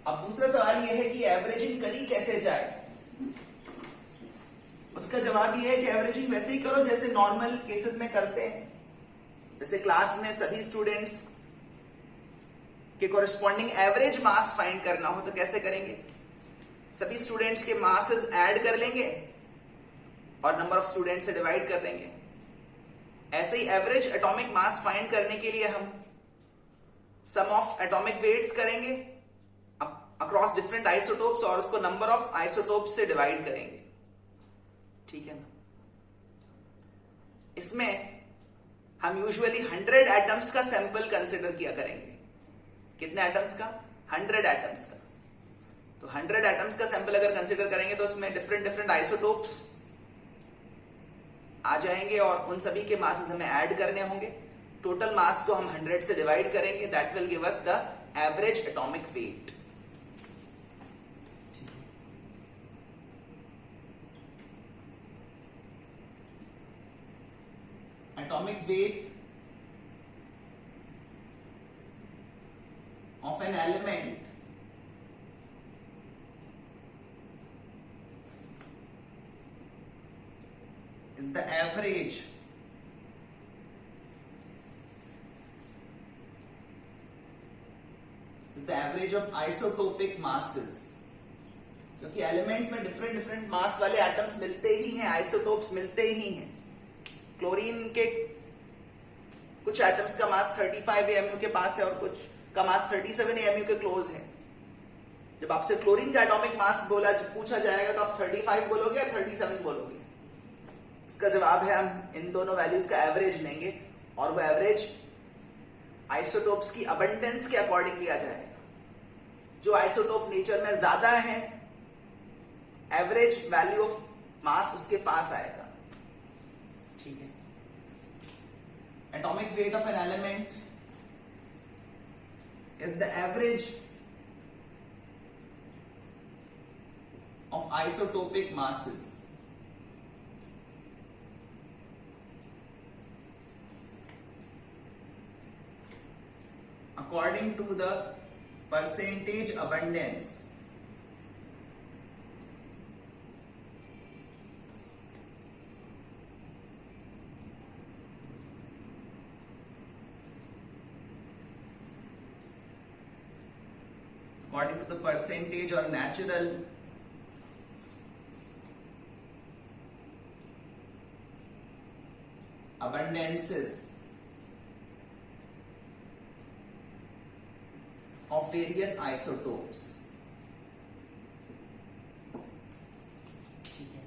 अब दूसरा सवाल यह है कि एवरेजिंग करी कैसे जाए। उसका जवाब यह है कि एवरेजिंग वैसे ही करो जैसे नॉर्मल केसेस में करते हैं। जैसे क्लास में सभी स्टूडेंट्स के कॉरेस्पॉन्डिंग एवरेज मास फाइंड करना हो तो कैसे करेंगे? सभी स्टूडेंट्स के मासेस ऐड कर लेंगे और नंबर ऑफ स्टूडेंट्स से डिवाइड कर देंगे। ऐसे ही एवरेज एटॉमिक मास फाइंड करने के लिए हम सम ऑफ एटॉमिक वेट्स करेंगे अक्रॉस डिफरेंट आइसोटोप्स और उसको नंबर ऑफ आइसोटोप्स से डिवाइड करेंगे। ठीक है ना? इसमें हम यूजुअली 100 एटम्स का सैंपल कंसिडर किया करेंगे। कितने एटम्स का? 100 एटम्स का। तो 100 एटम्स का सैंपल अगर कंसिडर करेंगे तो उसमें डिफरेंट डिफरेंट आइसोटोप्स आ जाएंगे और उन सभी के मासेस हमें ऐड करने होंगे। टोटल मास को हम 100 से डिवाइड करेंगे। That will give us the average atomic weight. Atomic weight of an element is the average of isotopic masses। क्योंकि एलिमेंट्स में डिफरेंट डिफरेंट मास वाले एटम्स मिलते ही हैं, आइसोटोप्स मिलते ही हैं। क्लोरीन के कुछ एटम्स का मास 35 AMU के पास है और कुछ का मास 37 AMU के क्लोज है। जब आपसे क्लोरीन का एटॉमिक मास पूछा जाएगा तो आप 35 बोलोगे या 37 बोलोगे? इसका जवाब है हम इन दोनों वैल्यूज का एवरेज लेंगे और वो एवरेज आइसोटोप्स की अबंडेंस के अकॉर्डिंग लिया जाएगा। जो आइसोटोप नेचर में ज्यादा है, एवरेज वैल्यू ऑफ मास उसके पास आएगा। ठीक है? Atomic weight of an element is the average of isotopic masses according to the percentage abundance according to the percentage or natural abundances of various isotopes। ठीक है?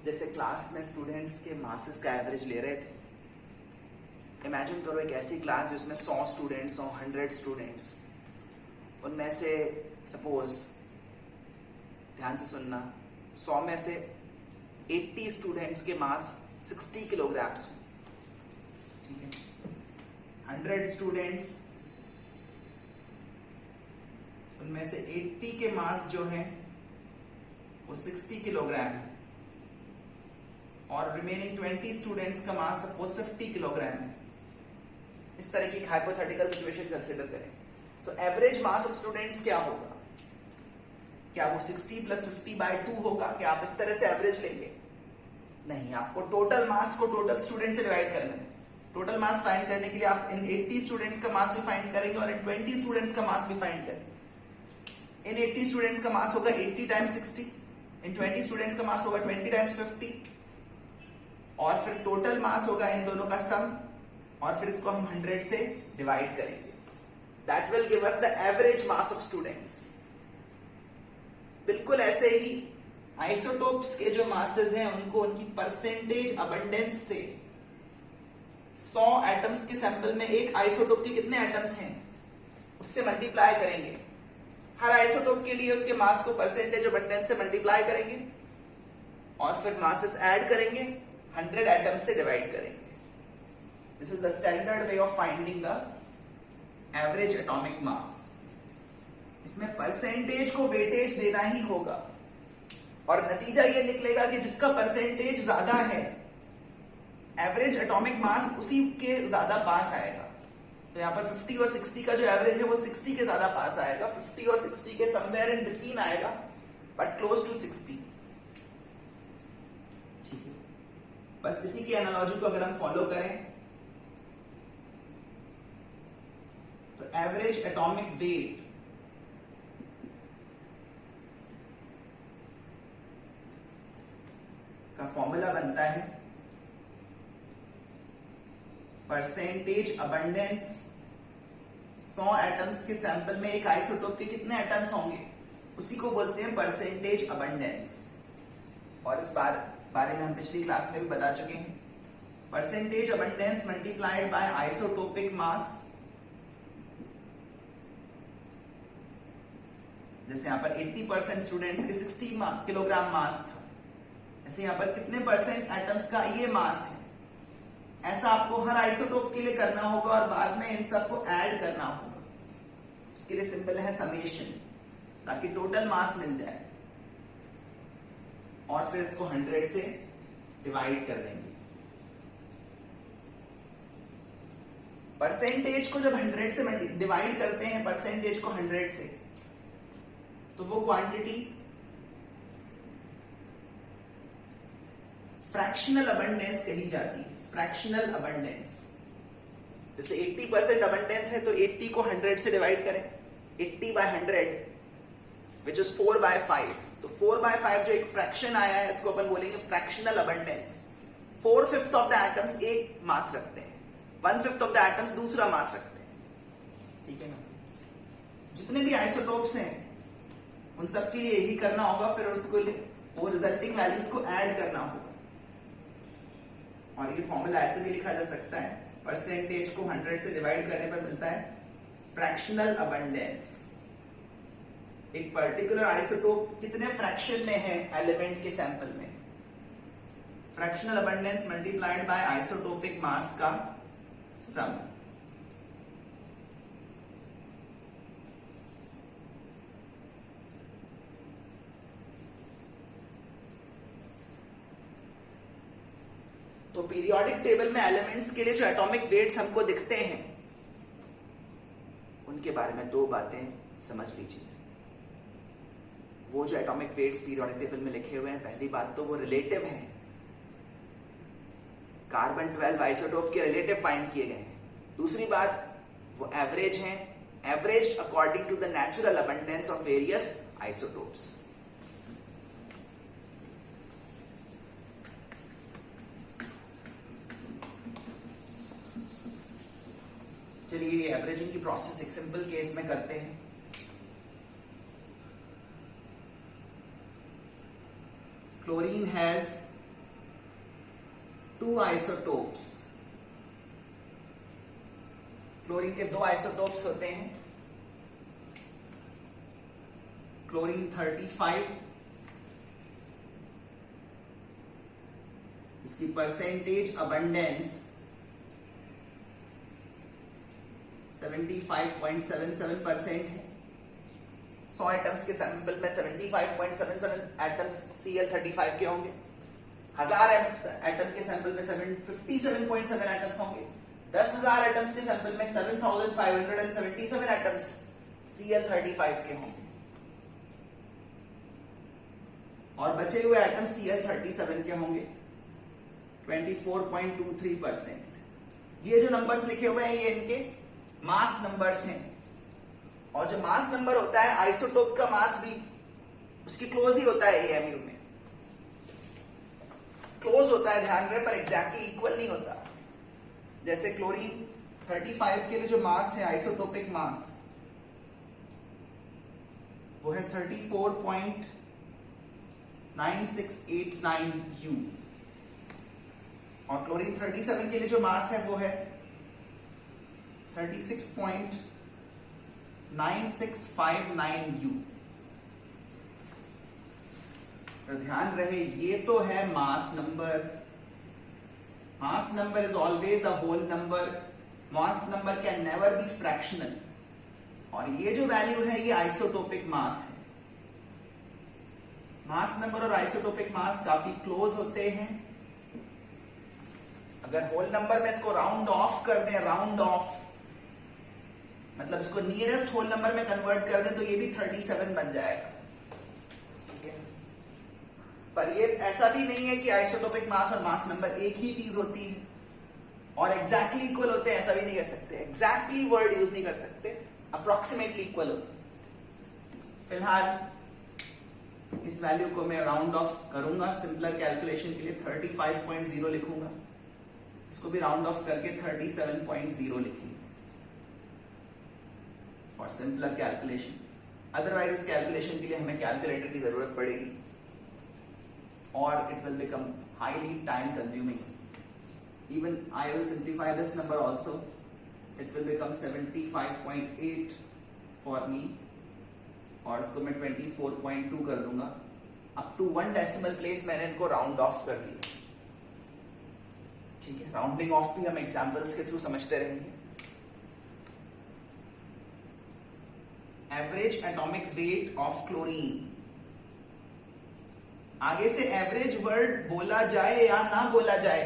जैसे क्लास में students के masses का एवरेज ले रहे थे। इमेजिन करो एक ऐसी क्लास जिसमें 100 स्टूडेंट्स हो, 100 स्टूडेंट्स। उनमें से सपोज, ध्यान से सुनना, 100 में से 80 स्टूडेंट्स के मास 60 किलोग्राम्स हो। ठीक है? 100 स्टूडेंट्स, उनमें से 80 के मास जो है वो 60 किलोग्राम है और रिमेनिंग 20 स्टूडेंट्स का मास सपोज 50 किलोग्राम है। इस तरह की हाइपोथेटिकल सिचुएशन कंसिडर करें तो एवरेज मास ऑफ स्टूडेंट्स क्या होगा? क्या वो 60 + 50/2 होगा? क्या आप इस तरह से एवरेज लेंगे? नहीं, आपको टोटल मास को टोटल स्टूडेंट से डिवाइड करना है। टोटल मास फाइंड करने के लिए आप इन 80 स्टूडेंट्स का मास भी फाइंड करेंगे और इन 20 स्टूडेंट्स का मास भी फाइंड करेंगे। इन 80 स्टूडेंट्स का मास होगा 80 × 60, इन 20 स्टूडेंट्स का मास होगा 20 × 50 और फिर टोटल मास होगा इन दोनों का सम और फिर इसको हम 100 से डिवाइड करेंगे। That will give us the average mass of students। बिल्कुल ऐसे ही आइसोटोप्स के जो मासेस हैं उनको उनकी परसेंटेज अबंडेंस से 100 एटम्स के सैंपल में एक आइसोटोप के कितने एटम्स हैं उससे मल्टीप्लाई करेंगे। हर आइसोटोप के लिए उसके मास को परसेंटेज अबंडेंस से मल्टीप्लाई करेंगे और फिर मासेस ऐड करेंगे, 100 एटम्स से डिवाइड करेंगे। This is the standard way of finding the average atomic mass. इसमें परसेंटेज को वेटेज देना ही होगा और नतीजा ये निकलेगा कि जिसका परसेंटेज ज्यादा है एवरेज एटॉमिक मास उसी के ज्यादा पास आएगा। तो यहाँ पर 50 और 60 का जो एवरेज है वो 60 के ज्यादा पास आएगा, 50 और 60 के समवेयर इन बिटवीन आएगा, बट क्लोज टू 60। ठीक है, बस इसी की एनालॉजी को अगर हम फॉलो करें तो एवरेज एटॉमिक वेट का फॉर्मूला बनता है परसेंटेज अबंडेंस। 100 एटम्स के सैंपल में एक आइसोटोप के कितने एटम्स होंगे, उसी को बोलते हैं परसेंटेज अबंडेंस। और इस बारे में हम पिछली क्लास में भी बता चुके हैं। Percentage abundance multiplied by isotopic mass. जैसे यहां पर 80% स्टूडेंट्स के 60 किलोग्राम मास था, ऐसे यहां पर कितने परसेंट एटम्स का ये मास है, ऐसा आपको हर आइसोटोप के लिए करना होगा और बाद में इन सबको ऐड करना होगा। इसके लिए सिंपल है समेशन, ताकि टोटल मास मिल जाए और फिर इसको 100 से डिवाइड कर देंगे। परसेंटेज को जब 100 से डिवाइड करते हैं, परसेंटेज को 100 से, तो वो क्वांटिटी फ्रैक्शनल अबंडेंस कही जाती है। फ्रैक्शनल अबंडेंस, जैसे 80% अबंडेंस है तो 80 को 100 से डिवाइड करें, 80 by 100 विच इज 4/5। तो 4/5 जो एक फ्रैक्शन आया है, इसको अपन बोलेंगे fractional abundance. 4/5 of the atoms एक मास रखते हैं, 1/5 ऑफ द एटम्स दूसरा मास रखते हैं। ठीक है ना, जितने भी आइसोटोप्स हैं उन सबके लिए यही करना होगा, फिर उसको वो रिजल्टिंग वैल्यूज को ऐड करना होगा। और ये फॉर्मूला ऐसे भी लिखा जा सकता है, परसेंटेज को 100 से डिवाइड करने पर मिलता है फ्रैक्शनल अबंडेंस। एक पर्टिकुलर आइसोटोप कितने फ्रैक्शन में है एलिमेंट के सैंपल में, fractional abundance multiplied by isotopic mass का सम। तो पीरियोडिक टेबल में एलिमेंट्स के लिए जो एटॉमिक वेट्स हमको दिखते हैं, उनके बारे में दो बातें समझ लीजिए। वो जो एटॉमिक वेट्स पीरियोडिक टेबल में लिखे हुए हैं, पहली बात तो वो रिलेटिव हैं, कार्बन 12 आइसोटोप के रिलेटिव फाइंड किए गए हैं। दूसरी बात वो एवरेज हैं, average according to the natural abundance of various isotopes. चलिए एवरेजिंग की प्रोसेस एक सिंपल केस में करते हैं। Chlorine has 2 isotopes. क्लोरीन के 2 आइसोटोप्स होते हैं, क्लोरीन 35, इसकी परसेंटेज अबंडेंस 75.77% है। 100 एटम्स के सैंपल में 75.77 एटम्स Cl35 के होंगे। 1000 एटम के सैंपल में 57.7 एटम्स होंगे। 10,000 एटम्स के सैंपल में 7,577 एटम्स Cl35 के होंगे। और बचे हुए एटम Cl37 के होंगे 24.23%। ये जो नंबर्स लिखे हुए हैं, ये इनके मास नंबर्स हैं। और जो मास नंबर होता है, आइसोटोप का मास भी उसकी क्लोज ही होता है एएमयू में, क्लोज होता है, ध्यान रहे, पर एग्जैक्टली इक्वल नहीं होता। जैसे क्लोरीन 35 के लिए जो मास है, आइसोटोपिक मास, वो है 34.9689 U। और क्लोरीन 37 के लिए जो मास है वो है 36.9659 U। तो ध्यान रहे, ये तो है mass number. Mass number is always a whole number, mass number can never be fractional. और ये जो वैल्यू है, ये आइसोटोपिक मास है। मास नंबर और आइसोटोपिक मास काफी क्लोज होते हैं। अगर होल नंबर में इसको राउंड ऑफ कर दें, राउंड ऑफ, मतलब इसको नियरेस्ट होल नंबर में कन्वर्ट कर दें तो ये भी 37 बन जाएगा, ठीक है। पर ये ऐसा भी नहीं है कि आइसोटोपिक मास और मास नंबर एक ही चीज होती है और एग्जैक्टली इक्वल होते हैं, ऐसा भी नहीं कर सकते। एग्जैक्टली वर्ड यूज नहीं कर सकते, अप्रोक्सीमेटली इक्वल होते हैं। फिलहाल इस वैल्यू को मैं राउंड ऑफ करूंगा सिंपलर कैलकुलेशन के लिए, 35.0 लिखूंगा। इसको भी राउंड ऑफ करके 37.0 लिखेंगे फॉर सिंपलर कैलकुलेशन। अदरवाइज इस कैलकुलेशन के लिए हमें कैलकुलेटर की जरूरत पड़ेगी और it will become highly time consuming. Even I will simplify this number also. It will become 75.8 for me और इसको मैं 24.2 कर दूंगा। अप टू 1 डेसिमल प्लेस मैंने इनको राउंड ऑफ कर दिया, ठीक है। राउंडिंग ऑफ भी हम एग्जांपल्स के थ्रू समझते रहेंगे। Average atomic weight of chlorine, आगे से एवरेज वर्ड बोला जाए या ना बोला जाए,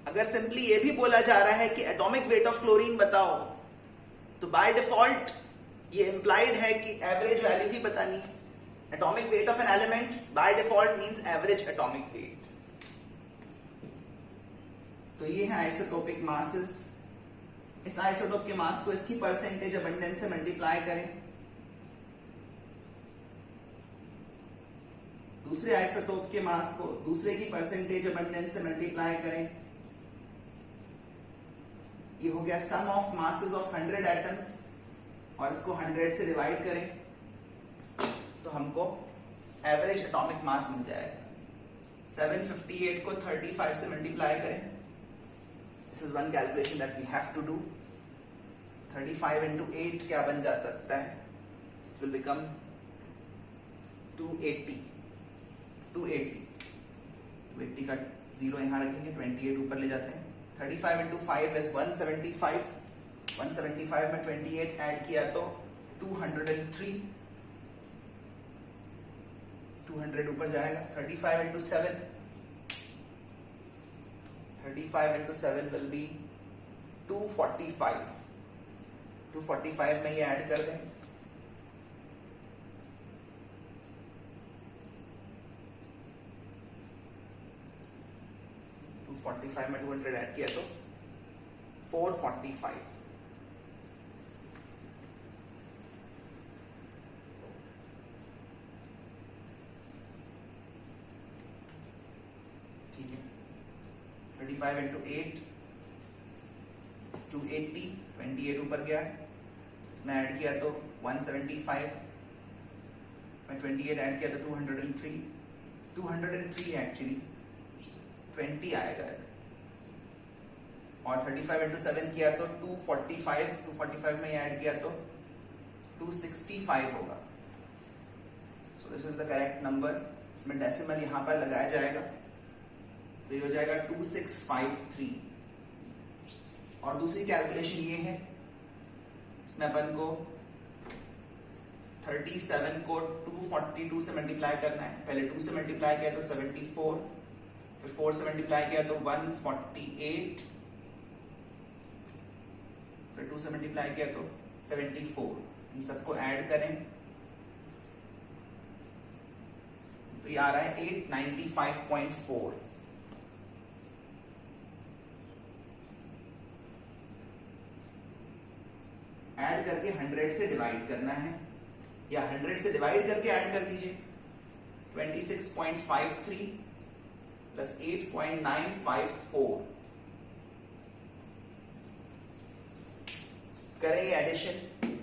अगर सिंपली ये भी बोला जा रहा है कि एटॉमिक वेट ऑफ क्लोरीन बताओ तो बाय डिफॉल्ट ये इंप्लाइड है कि एवरेज वैल्यू ही बतानी है। Atomic weight of an element by default means average atomic weight. तो ये है आइसोटोपिक मासेस। इस आइसोटोप के मास को इसकी परसेंटेज अबंडेंस से मल्टीप्लाई करें, दूसरे आइसोटोप के मास को दूसरे की परसेंटेज अबंडेंस से मल्टीप्लाई करें। ये हो गया सम ऑफ मासेस ऑफ 100 एटम्स और इसको 100 से डिवाइड करें तो हमको एवरेज एटॉमिक मास मिल जाएगा। 758 को 35 से मल्टीप्लाई करें, this is one calculation that we have to do. 35 into 8 क्या बन जाता है, इट विल बिकम 280 का 0 यहां रखेंगे, 28 ऊपर ले जाते हैं। 35 into 5 is 175, 175 में 28 ऐड किया तो 203, 200 ऊपर जाएगा। 35 into 7, 35 into 7 will be 245, 245 में ये ऐड कर दें, टू 45 में 200 ऐड किया तो 445। ठीक है, 35 into 8 is 280, 28 ऊपर गया, इसमें ऐड किया तो 175 में 28 ऐड किया तो 203, 203 एक्चुअली 20 आएगा और 35 into 7 किया तो 245, 245 में ऐड किया तो 265 होगा। So this is the correct number. इसमें डेसिमल यहां पर लगाया जाएगा तो ये हो जाएगा 2653। और दूसरी कैलकुलेशन ये है, इसमें अपन को 37 को 242 से मल्टीप्लाई करना है। पहले 2 से मल्टीप्लाई किया तो 74, फिर 4 से मल्टीप्लाई किया तो 148, फिर 2 से मल्टीप्लाई किया तो 74। इन सबको ऐड करें तो ये आ रहा है 895.4। ऐड करके 100 से डिवाइड करना है या 100 से डिवाइड करके ऐड कर दीजिए। 26.53 प्लस 8.954 करेंगे एडिशन,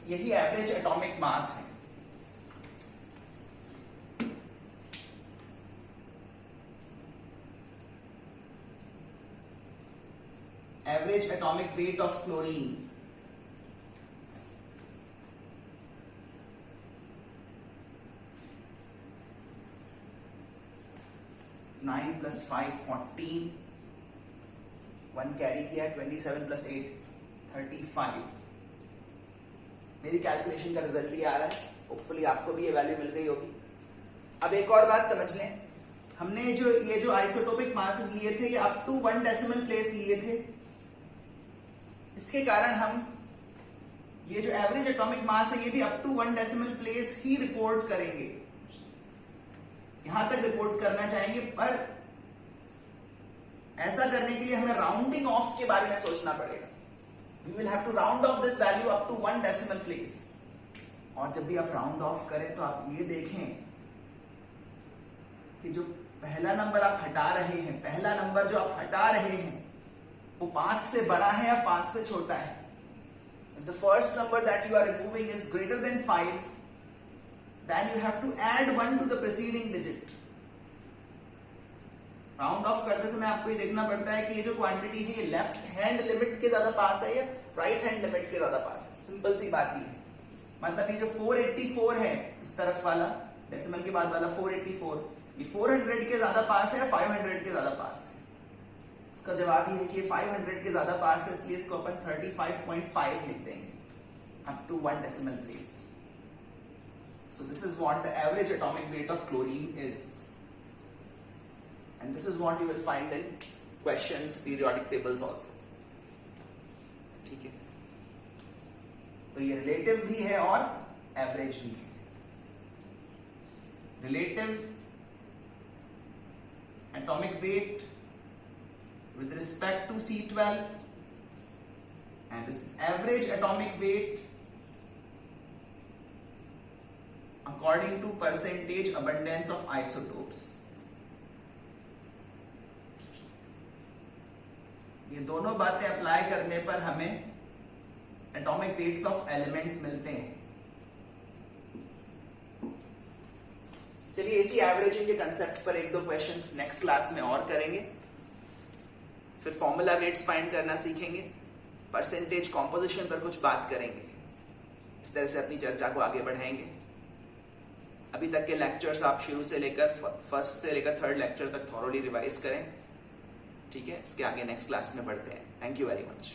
यही एवरेज एटॉमिक मास है। Average atomic weight of chlorine 9 plus 5 14, 1 carry किया, 27 plus 8 35। मेरी कैलकुलेशन का रिजल्ट ये आ रहा है। होपफुली आपको भी ये वैल्यू मिल गई होगी। अब एक और बात समझ लें, हमने ये जो आइसोटोपिक मासेस लिए थे ये अप टू 1 डेसिमल प्लेस लिए थे। इसके कारण हम ये जो एवरेज एटॉमिक मास है ये भी अप टू 1 डेसिमल प्लेस ही रिपोर्ट करेंगे, यहां तक रिपोर्ट करना चाहेंगे। पर ऐसा करने के लिए हमें राउंडिंग ऑफ के बारे में सोचना पड़ेगा। We will have to round off this value up to 1 decimal place. और जब भी आप राउंड ऑफ करें तो आप ये देखें कि जो पहला नंबर आप हटा रहे हैं, पहला नंबर जो आप हटा रहे हैं वो 5 से बड़ा है या 5 से छोटा है। If the first number that you are removing is greater than 5, then you have to add 1 to the preceding digit. Round of करते समय आपको ये देखना पड़ता है कि ये जो क्वांटिटी है ये लेफ्ट हैंड लिमिट के ज्यादा पास है या राइट हैंड लिमिट के ज्यादा पास है। सिंपल सी बात ही है। मतलब ये जो 484 है इस तरफ वाला डेसिमल के बाद वाला 484, ये 400 के ज्यादा पास है या 500 के ज्यादा पास है। उसका जवाब ये है कि ये 500 के ज्यादा पास है, इसलिए इसको अपन 35.5 लिख देंगे up to 1 decimal place. So this is what the average atomic weight of chlorine is, and this is what you will find in questions, periodic tables also. ठीक है, तो ये रिलेटिव भी है और एवरेज भी है। Relative atomic weight with respect to C12, and this is average atomic weight according to percentage abundance of isotopes. ये दोनों बातें अप्लाई करने पर हमें एटॉमिक वेट्स ऑफ एलिमेंट्स मिलते हैं। चलिए इसी एवरेजिंग के कंसेप्ट पर एक दो क्वेश्चंस नेक्स्ट क्लास में और करेंगे। फिर फॉर्मूला वेट्स फाइंड करना सीखेंगे, परसेंटेज कॉम्पोजिशन पर कुछ बात करेंगे। इस तरह से अपनी चर्चा को आगे बढ़ाएंगे। अभी तक के लेक्चर्स आप शुरू से लेकर फर्स्ट से लेकर थर्ड लेक्चर तक थॉरोली रिवाइज करें। ठीक है, इसके आगे नेक्स्ट क्लास में बढ़ते हैं। Thank you very much.